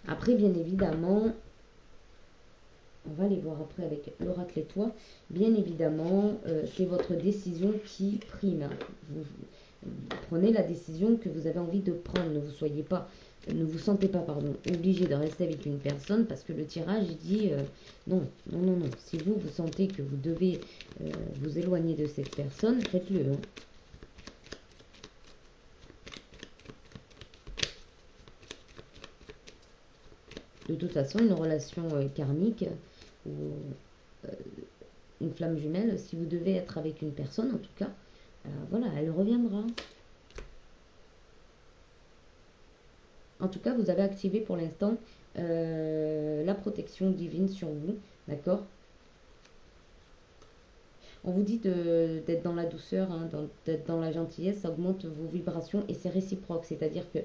Après, bien évidemment, on va les voir après avec l'oracle et toi. Bien évidemment, c'est votre décision qui prime. Hein. Vous prenez la décision que vous avez envie de prendre. Ne vous sentez pas, pardon, obligé de rester avec une personne parce que le tirage dit non, non, non, non. Si vous sentez que vous devez vous éloigner de cette personne, faites-le. Hein. De toute façon, une relation karmique ou une flamme jumelle, si vous devez être avec une personne, en tout cas, voilà, elle reviendra. En tout cas, vous avez activé pour l'instant la protection divine sur vous, d'accord? On vous dit d'être dans la douceur, hein, d'être dans la gentillesse, ça augmente vos vibrations et c'est réciproque, c'est-à-dire que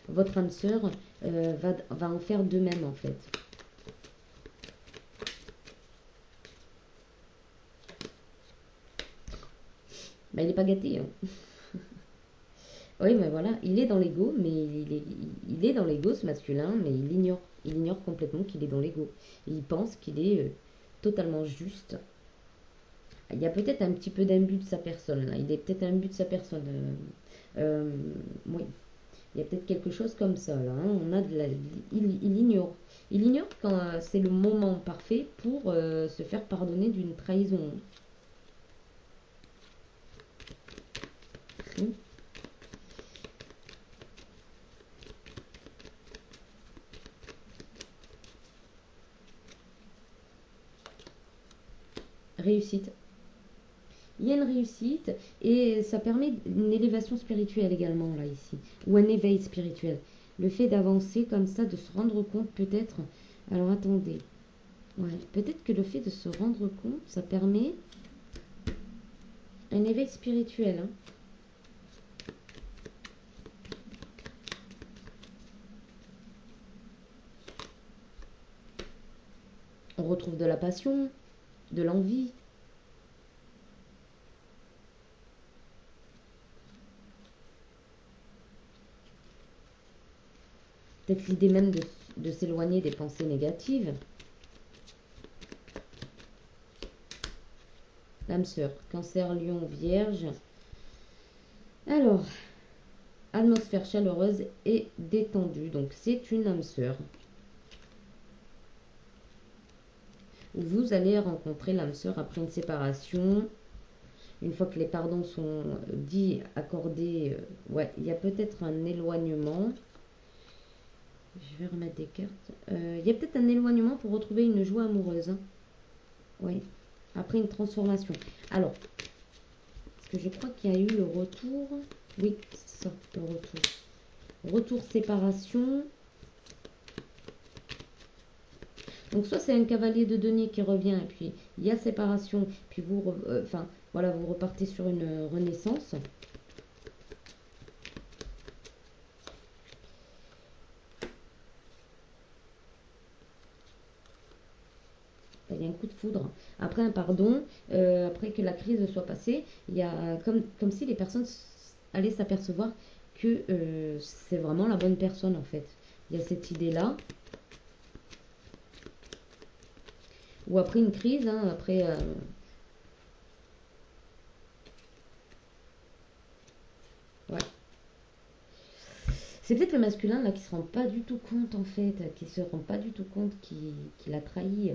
votre âme sœur va en faire de même en fait. Ben, il n'est pas gâté. Hein. Oui, mais voilà, il est dans l'ego, mais il est dans l'ego ce masculin, mais il ignore complètement qu'il est dans l'ego. Il pense qu'il est totalement juste. Il y a peut-être un petit peu d'imbu de sa personne, là. Il est peut-être imbu de sa personne. Oui, il y a peut-être quelque chose comme ça, là. Hein. Il ignore. Il ignore quand c'est le moment parfait pour se faire pardonner d'une trahison. Hum. Réussite. Il y a une réussite et ça permet une élévation spirituelle également là ici, ou un éveil spirituel. Le fait d'avancer comme ça, de se rendre compte peut-être. Alors attendez, ouais, peut-être que le fait de se rendre compte, ça permet un éveil spirituel. Hein. On retrouve de la passion, de l'envie. peut-être l'idée même de s'éloigner des pensées négatives. L'âme sœur, Cancer, Lion, Vierge. Alors, atmosphère chaleureuse et détendue. Donc, c'est une âme sœur. Vous allez rencontrer l'âme sœur après une séparation. Une fois que les pardons sont dits, accordés, ouais, il y a peut-être un éloignement. Je vais remettre des cartes. Il y a peut-être un éloignement pour retrouver une joie amoureuse. Hein. Oui, après une transformation. Alors, parce que je crois qu'il y a eu le retour. Oui, c'est ça, le retour. Retour séparation. Donc soit c'est un cavalier de denier qui revient et puis il y a séparation, puis vous, enfin voilà, vous repartez sur une renaissance. Il y a un coup de foudre. Après un pardon, après que la crise soit passée, il y a comme si les personnes allaient s'apercevoir que c'est vraiment la bonne personne en fait. Il y a cette idée-là. Ou après une crise, hein, après... ouais. C'est peut-être le masculin là qui se rend pas du tout compte en fait, qui se rend pas du tout compte qu'il a trahi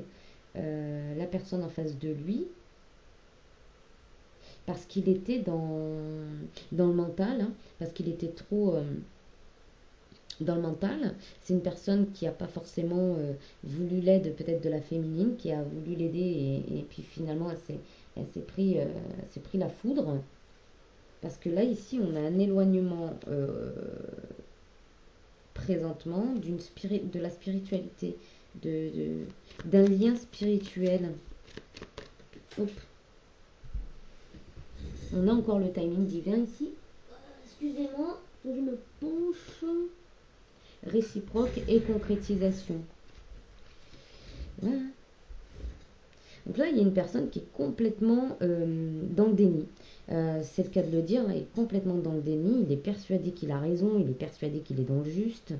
la personne en face de lui parce qu'il était dans le mental, hein, parce qu'il était trop dans le mental. C'est une personne qui n'a pas forcément voulu l'aide peut-être de la féminine, qui a voulu l'aider et puis finalement elle s'est pris la foudre. Parce que là, ici, on a un éloignement présentement de la spiritualité, d'un lien spirituel. Hop. On a encore le timing divin ici. Excusez-moi, je me penche. Réciproque et concrétisation. Voilà. Donc là, il y a une personne qui est complètement dans le déni. C'est le cas de le dire, il est complètement dans le déni. Il est persuadé qu'il a raison, il est persuadé qu'il est dans le juste.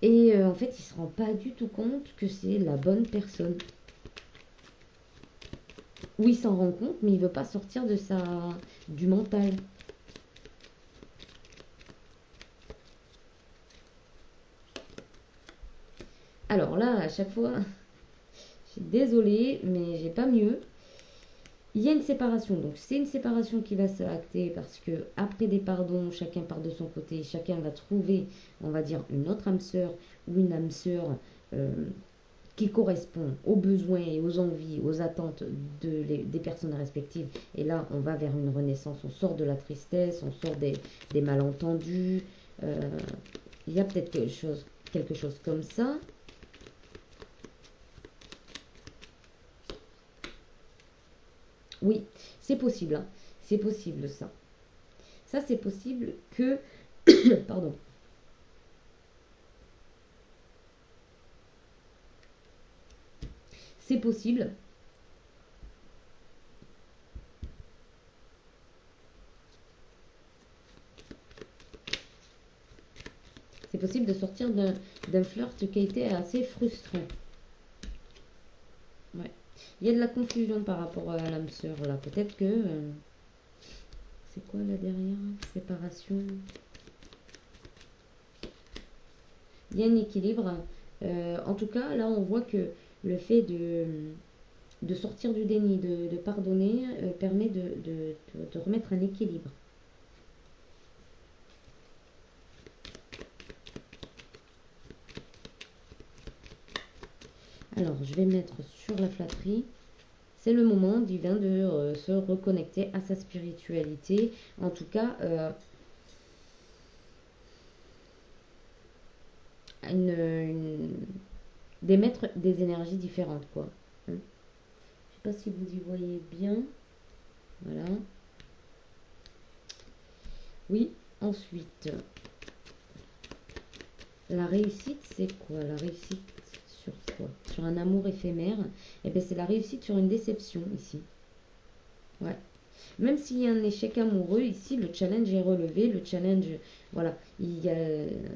Et en fait, il ne se rend pas du tout compte que c'est la bonne personne. Oui, il s'en rend compte, mais il ne veut pas sortir du mental. Alors là, à chaque fois, je suis désolée, mais j'ai pas mieux. Il y a une séparation, donc c'est une séparation qui va se acter parce que après des pardons, chacun part de son côté, chacun va trouver, on va dire, une autre âme sœur ou une âme sœur qui correspond aux besoins et aux envies, aux attentes des personnes respectives. Et là, on va vers une renaissance, on sort de la tristesse, on sort des malentendus. Il y a peut-être quelque chose comme ça. Oui, c'est possible, hein. C'est possible ça. Ça, c'est possible que... Pardon. C'est possible. C'est possible de sortir d'un flirt qui a été assez frustrant. Ouais. Il y a de la confusion par rapport à l'âme sœur là. Peut-être que... c'est quoi là derrière? Séparation. Il y a un équilibre. En tout cas, là, on voit que le fait de sortir du déni, de pardonner, permet de remettre un équilibre. Alors, je vais mettre sur la flatterie. C'est le moment divin de se reconnecter à sa spiritualité. En tout cas, d'émettre des énergies différentes, quoi. Je sais pas si vous y voyez bien. Voilà. Oui, ensuite, la réussite, c'est quoi? La réussite sur quoi? Sur un amour éphémère. Eh bien, c'est la réussite sur une déception, ici. Ouais. Même s'il y a un échec amoureux, ici, le challenge est relevé. Le challenge, voilà,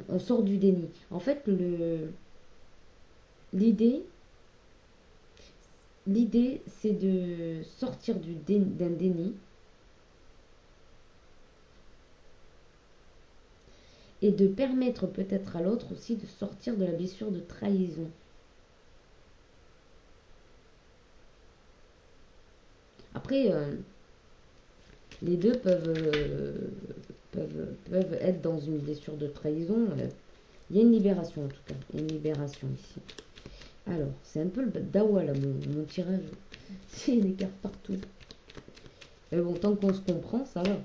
on sort du déni. En fait, l'idée, l'idée, c'est de sortir d'un déni et de permettre peut-être à l'autre aussi de sortir de la blessure de trahison. Après, les deux peuvent être dans une blessure de trahison. Il y a une libération en tout cas. Il y a une libération ici. Alors, c'est un peu le dawa là, mon tirage. C'est des cartes partout. Mais bon, tant qu'on se comprend, ça va.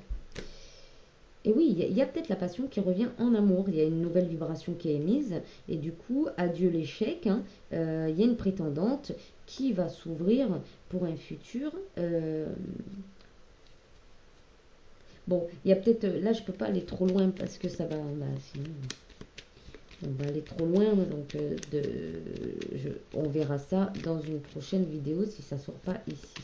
Et oui, il y a peut-être la passion qui revient en amour. Il y a une nouvelle vibration qui est émise. Et du coup, adieu l'échec. Hein. Il y a une prétendante qui va s'ouvrir pour un futur. Bon, il y a peut-être. Là, je peux pas aller trop loin parce que ça va. Sinon, on va aller trop loin. Donc, on verra ça dans une prochaine vidéo si ça sort pas ici.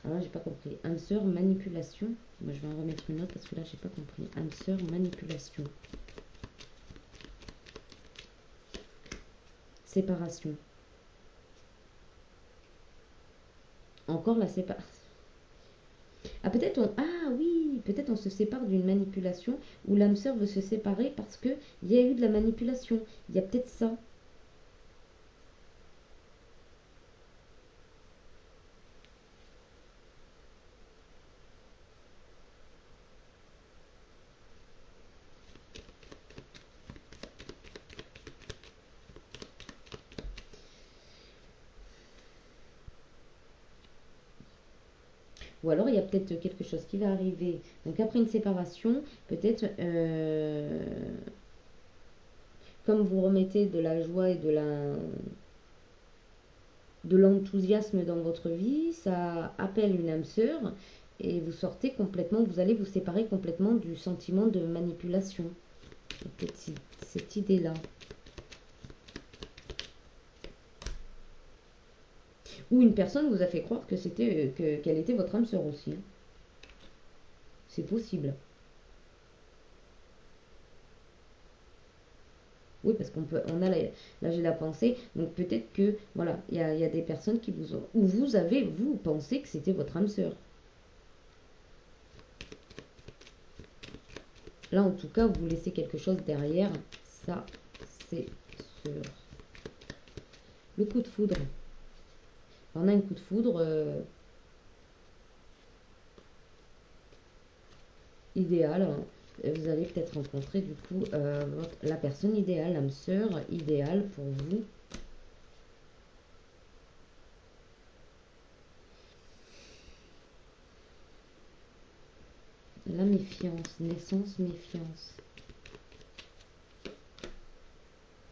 Alors là, j'ai pas compris. Âme sœur, manipulation. Moi, je vais en remettre une autre parce que là, j'ai pas compris. Âme sœur, manipulation. Séparation. Encore la séparation. Ah, peut-être Ah oui, peut-être on se sépare d'une manipulation où l'âme sœur veut se séparer parce qu'il y a eu de la manipulation. Il y a peut-être ça. Ou alors il y a peut-être quelque chose qui va arriver. Donc après une séparation, peut-être comme vous remettez de la joie et de l'enthousiasme dans votre vie, ça appelle une âme sœur et vous sortez complètement, vous allez vous séparer complètement du sentiment de manipulation. Peut-être cette idée-là. Ou une personne vous a fait croire que qu'elle était votre âme sœur aussi. C'est possible. Oui, parce on a là j'ai la pensée, donc peut-être que, voilà, il y a des personnes qui vous ont, ou vous pensez que c'était votre âme sœur. Là, en tout cas, vous laissez quelque chose derrière, ça, c'est sûr. Le coup de foudre. On a un coup de foudre idéal. Hein. Vous allez peut-être rencontrer du coup la personne idéale, l'âme sœur idéale pour vous. La méfiance, naissance, méfiance.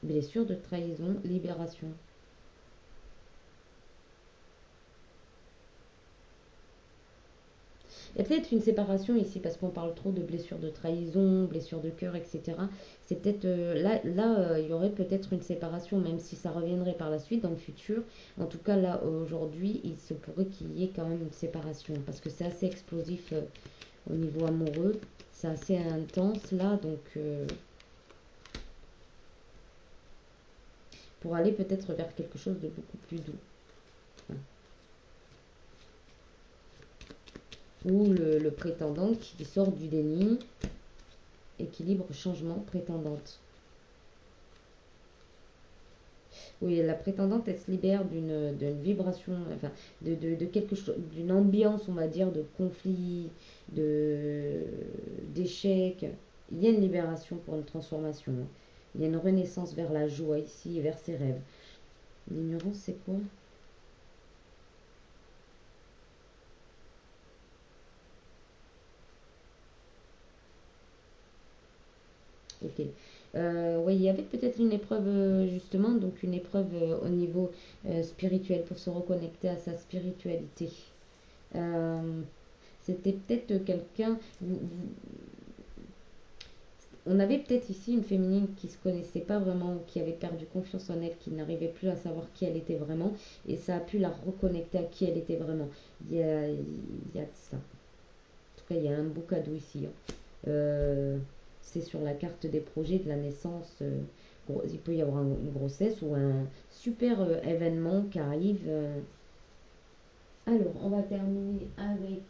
Blessure de trahison, libération. Il y a peut-être une séparation ici parce qu'on parle trop de blessures de trahison, blessures de cœur, etc. C'est peut-être il y aurait peut-être une séparation, même si ça reviendrait par la suite dans le futur. En tout cas, là aujourd'hui, il se pourrait qu'il y ait quand même une séparation parce que c'est assez explosif au niveau amoureux, c'est assez intense là, donc pour aller peut-être vers quelque chose de beaucoup plus doux. Ou le prétendant qui sort du déni, équilibre, changement, prétendante. Oui, la prétendante, elle se libère d'une vibration, enfin, de quelque chose, d'une ambiance, on va dire, de conflit, d'échec. Il y a une libération pour une transformation. Hein. Il y a une renaissance vers la joie ici, vers ses rêves. L'ignorance, c'est quoi? Ok. Oui, il y avait peut-être une épreuve, justement, donc une épreuve au niveau spirituel pour se reconnecter à sa spiritualité. Euh, C'était peut-être quelqu'un. On avait peut-être ici une féminine qui se connaissait pas vraiment, qui avait perdu confiance en elle, qui n'arrivait plus à savoir qui elle était vraiment, et ça a pu la reconnecter à qui elle était vraiment. Il y a de ça. En tout cas, il y a un beau cadeau ici, hein. C'est sur la carte des projets de la naissance. Il peut y avoir une grossesse ou un super événement qui arrive. Alors, on va terminer avec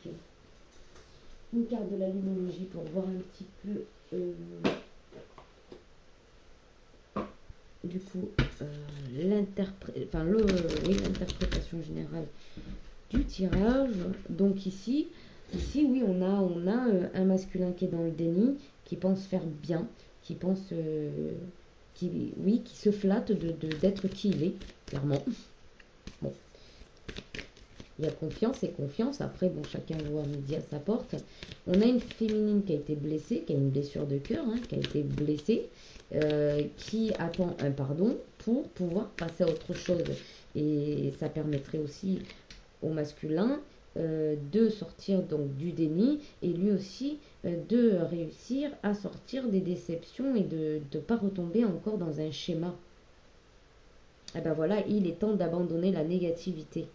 une carte de la lunologie pour voir un petit peu du coup l'interprétation générale du tirage. Donc ici oui, on a un masculin qui est dans le déni, qui pense faire bien, qui pense qui se flatte d'être qui il est, clairement. Bon, il y a confiance et confiance. Après, bon, chacun voit midi à sa porte. On a une féminine qui a été blessée, qui a une blessure de cœur, hein, qui a été blessée, qui attend un pardon pour pouvoir passer à autre chose. Et ça permettrait aussi au masculin de sortir donc du déni et lui aussi de réussir à sortir des déceptions et de ne pas retomber encore dans un schéma. Et ben voilà, il est temps d'abandonner la négativité.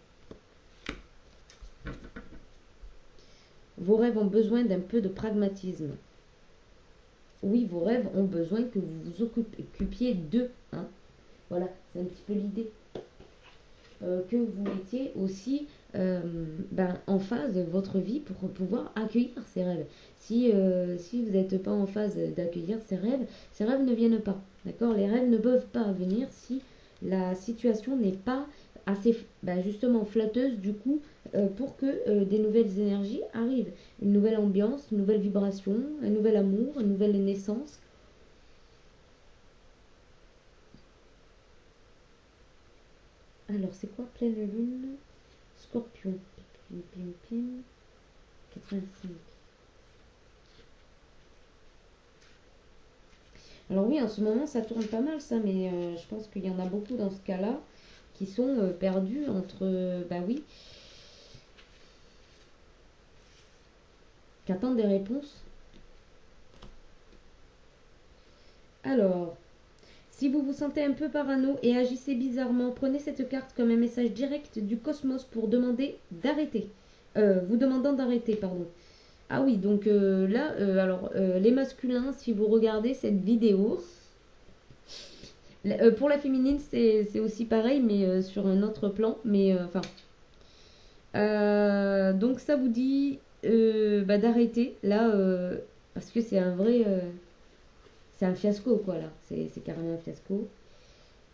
Vos rêves ont besoin d'un peu de pragmatisme. Oui, vos rêves ont besoin que vous vous occupiez d'eux, hein. Voilà, c'est un petit peu l'idée. Que vous mettiez aussi en phase votre vie pour pouvoir accueillir ces rêves. Si vous n'êtes pas en phase d'accueillir ces rêves ne viennent pas. D'accord? Les rêves ne peuvent pas venir si la situation n'est pas assez justement flatteuse du coup pour que des nouvelles énergies arrivent. Une nouvelle ambiance, une nouvelle vibration, un nouvel amour, une nouvelle naissance. Alors, c'est quoi pleine lune? Scorpion. Pim, pim, pim. 85. Alors oui, en ce moment, ça tourne pas mal, ça, mais je pense qu'il y en a beaucoup dans ce cas-là qui sont perdus entre, oui, qui attendent des réponses. Alors, si vous vous sentez un peu parano et agissez bizarrement, prenez cette carte comme un message direct du cosmos pour demander d'arrêter. Vous demandant d'arrêter, pardon. Ah oui, donc là, les masculins, si vous regardez cette vidéo, pour la féminine, c'est aussi pareil, mais sur un autre plan. Mais enfin. Donc ça vous dit d'arrêter là, parce que c'est un vrai. C'est un fiasco, quoi, là. C'est carrément un fiasco.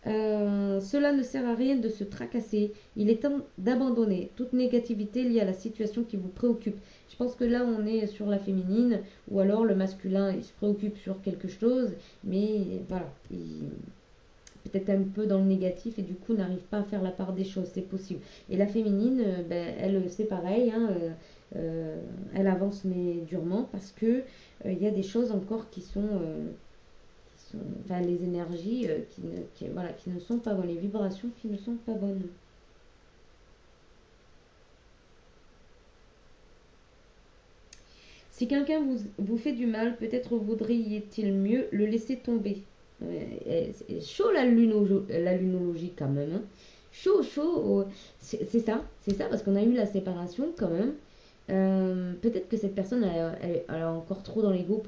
Cela ne sert à rien de se tracasser. Il est temps d'abandonner toute négativité liée à la situation qui vous préoccupe. Je pense que là, on est sur la féminine, ou alors le masculin, il se préoccupe sur quelque chose, mais voilà, il peut-être un peu dans le négatif et du coup n'arrive pas à faire la part des choses, c'est possible. Et la féminine, elle, c'est pareil, hein, elle avance mais durement parce que il y a des choses encore qui sont enfin les énergies qui ne sont pas bonnes, les vibrations qui ne sont pas bonnes. Si quelqu'un vous fait du mal, peut-être voudriez-il mieux le laisser tomber. C'est chaud la lunologie quand même, hein. Chaud, chaud. C'est ça, parce qu'on a eu la séparation quand même. Peut-être que cette personne elle a encore trop dans l'ego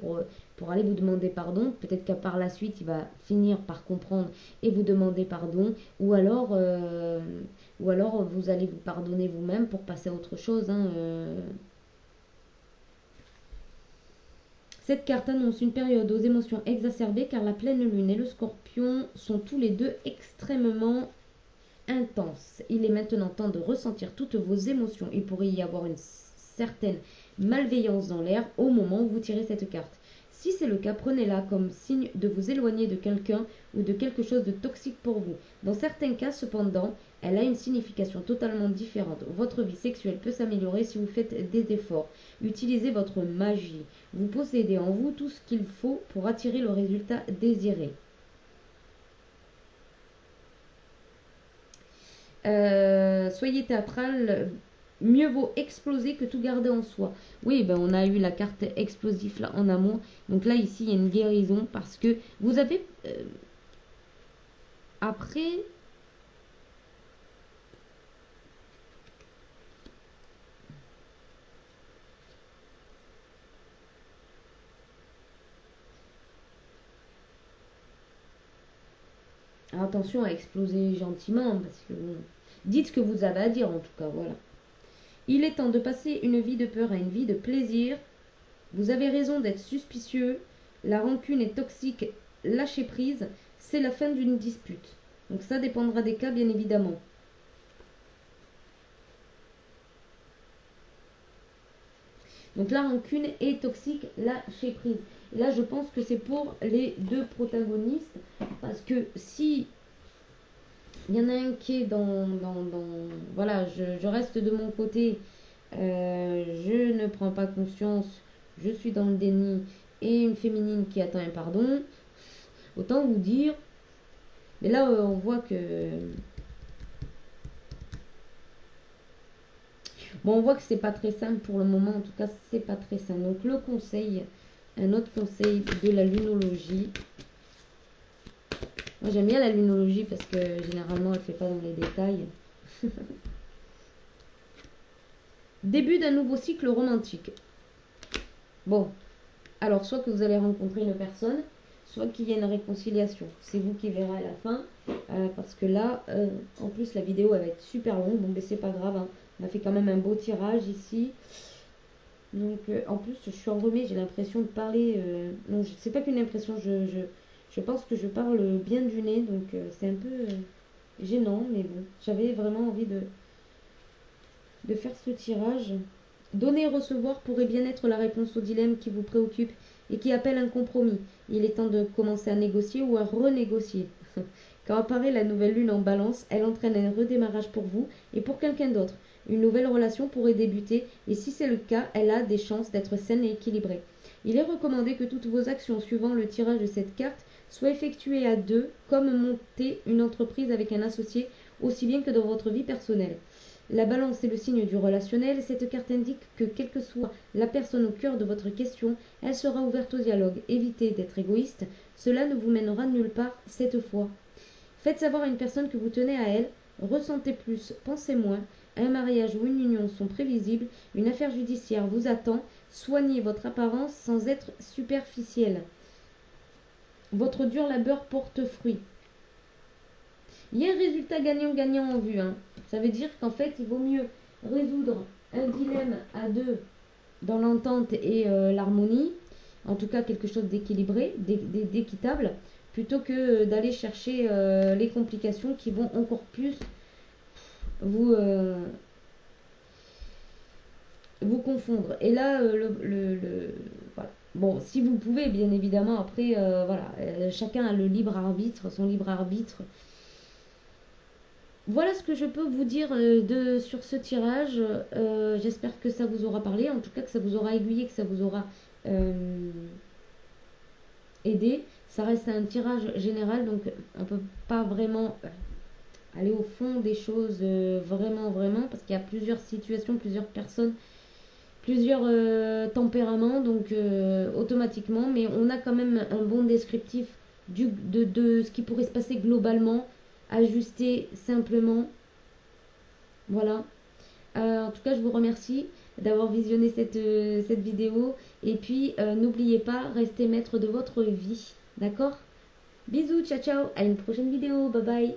pour aller vous demander pardon. Peut-être qu'à par la suite, il va finir par comprendre et vous demander pardon. Ou alors vous allez vous pardonner vous-même pour passer à autre chose, hein. Cette carte annonce une période aux émotions exacerbées car la pleine lune et le scorpion sont tous les deux extrêmement intenses. Il est maintenant temps de ressentir toutes vos émotions. Il pourrait y avoir une certaine malveillance dans l'air au moment où vous tirez cette carte. Si c'est le cas, prenez-la comme signe de vous éloigner de quelqu'un ou de quelque chose de toxique pour vous. Dans certains cas, cependant, elle a une signification totalement différente. Votre vie sexuelle peut s'améliorer si vous faites des efforts. Utilisez votre magie. Vous possédez en vous tout ce qu'il faut pour attirer le résultat désiré. Soyez théâtral Mieux vaut exploser que tout garder en soi. Oui, ben on a eu la carte explosif là en amour. Donc là, ici, il y a une guérison parce que vous avez... après... Attention à exploser gentiment parce que... bon, dites ce que vous avez à dire en tout cas, voilà. Il est temps de passer une vie de peur à une vie de plaisir. Vous avez raison d'être suspicieux. La rancune est toxique. Lâchez prise. C'est la fin d'une dispute. Donc ça dépendra des cas, bien évidemment. Donc la rancune est toxique. Lâchez prise. Et là, je pense que c'est pour les deux protagonistes. Parce que si il y en a un qui est voilà, je reste de mon côté. Je ne prends pas conscience. Je suis dans le déni. Et une féminine qui attend un pardon. Autant vous dire. Mais là, on voit que... Bon, on voit que c'est pas très simple pour le moment. En tout cas, c'est pas très simple. Donc, le conseil, un autre conseil de la lunologie. Moi, j'aime bien la lunologie parce que généralement, elle fait pas dans les détails. Début d'un nouveau cycle romantique. Bon, alors, soit que vous allez rencontrer une personne, soit qu'il y ait une réconciliation. C'est vous qui verrez à la fin. Parce que là, en plus, la vidéo, elle va être super longue. Bon, mais c'est pas grave. Hein. On a fait quand même un beau tirage ici. Donc, en plus, je suis enrhumée. J'ai l'impression de parler... non, c'est pas qu'une impression. Je pense que je parle bien du nez. Donc, c'est un peu gênant. Mais bon, j'avais vraiment envie de faire ce tirage. Donner et recevoir pourrait bien être la réponse au dilemme qui vous préoccupe et qui appelle un compromis. Il est temps de commencer à négocier ou à renégocier. Quand apparaît la nouvelle lune en balance, elle entraîne un redémarrage pour vous et pour quelqu'un d'autre. Une nouvelle relation pourrait débuter et si c'est le cas, elle a des chances d'être saine et équilibrée. Il est recommandé que toutes vos actions suivant le tirage de cette carte soient effectuées à deux, comme monter une entreprise avec un associé, aussi bien que dans votre vie personnelle. La balance est le signe du relationnel. Cette carte indique que quelle que soit la personne au cœur de votre question, elle sera ouverte au dialogue. Évitez d'être égoïste. Cela ne vous mènera nulle part cette fois. Faites savoir à une personne que vous tenez à elle. Ressentez plus, pensez moins. Un mariage ou une union sont prévisibles. Une affaire judiciaire vous attend. Soignez votre apparence sans être superficielle. Votre dur labeur porte fruit. Il y a un résultat gagnant-gagnant en vue. Hein. Ça veut dire qu'en fait, il vaut mieux résoudre un dilemme à deux dans l'entente et l'harmonie, en tout cas quelque chose d'équilibré, d'équitable, plutôt que d'aller chercher les complications qui vont encore plus vous, vous confondre. Et là, voilà. Bon, si vous pouvez, bien évidemment, après, voilà, chacun a le libre arbitre, son libre arbitre. Voilà ce que je peux vous dire sur ce tirage. J'espère que ça vous aura parlé, en tout cas que ça vous aura aiguillé, que ça vous aura aidé. Ça reste un tirage général, donc on ne peut pas vraiment aller au fond des choses vraiment, parce qu'il y a plusieurs situations, plusieurs personnes, plusieurs tempéraments, donc automatiquement, mais on a quand même un bon descriptif de ce qui pourrait se passer globalement, ajusté simplement. Voilà. En tout cas, je vous remercie d'avoir visionné cette vidéo. Et puis, n'oubliez pas, restez maître de votre vie. D'accord? Bisous, ciao, ciao. À une prochaine vidéo. Bye bye.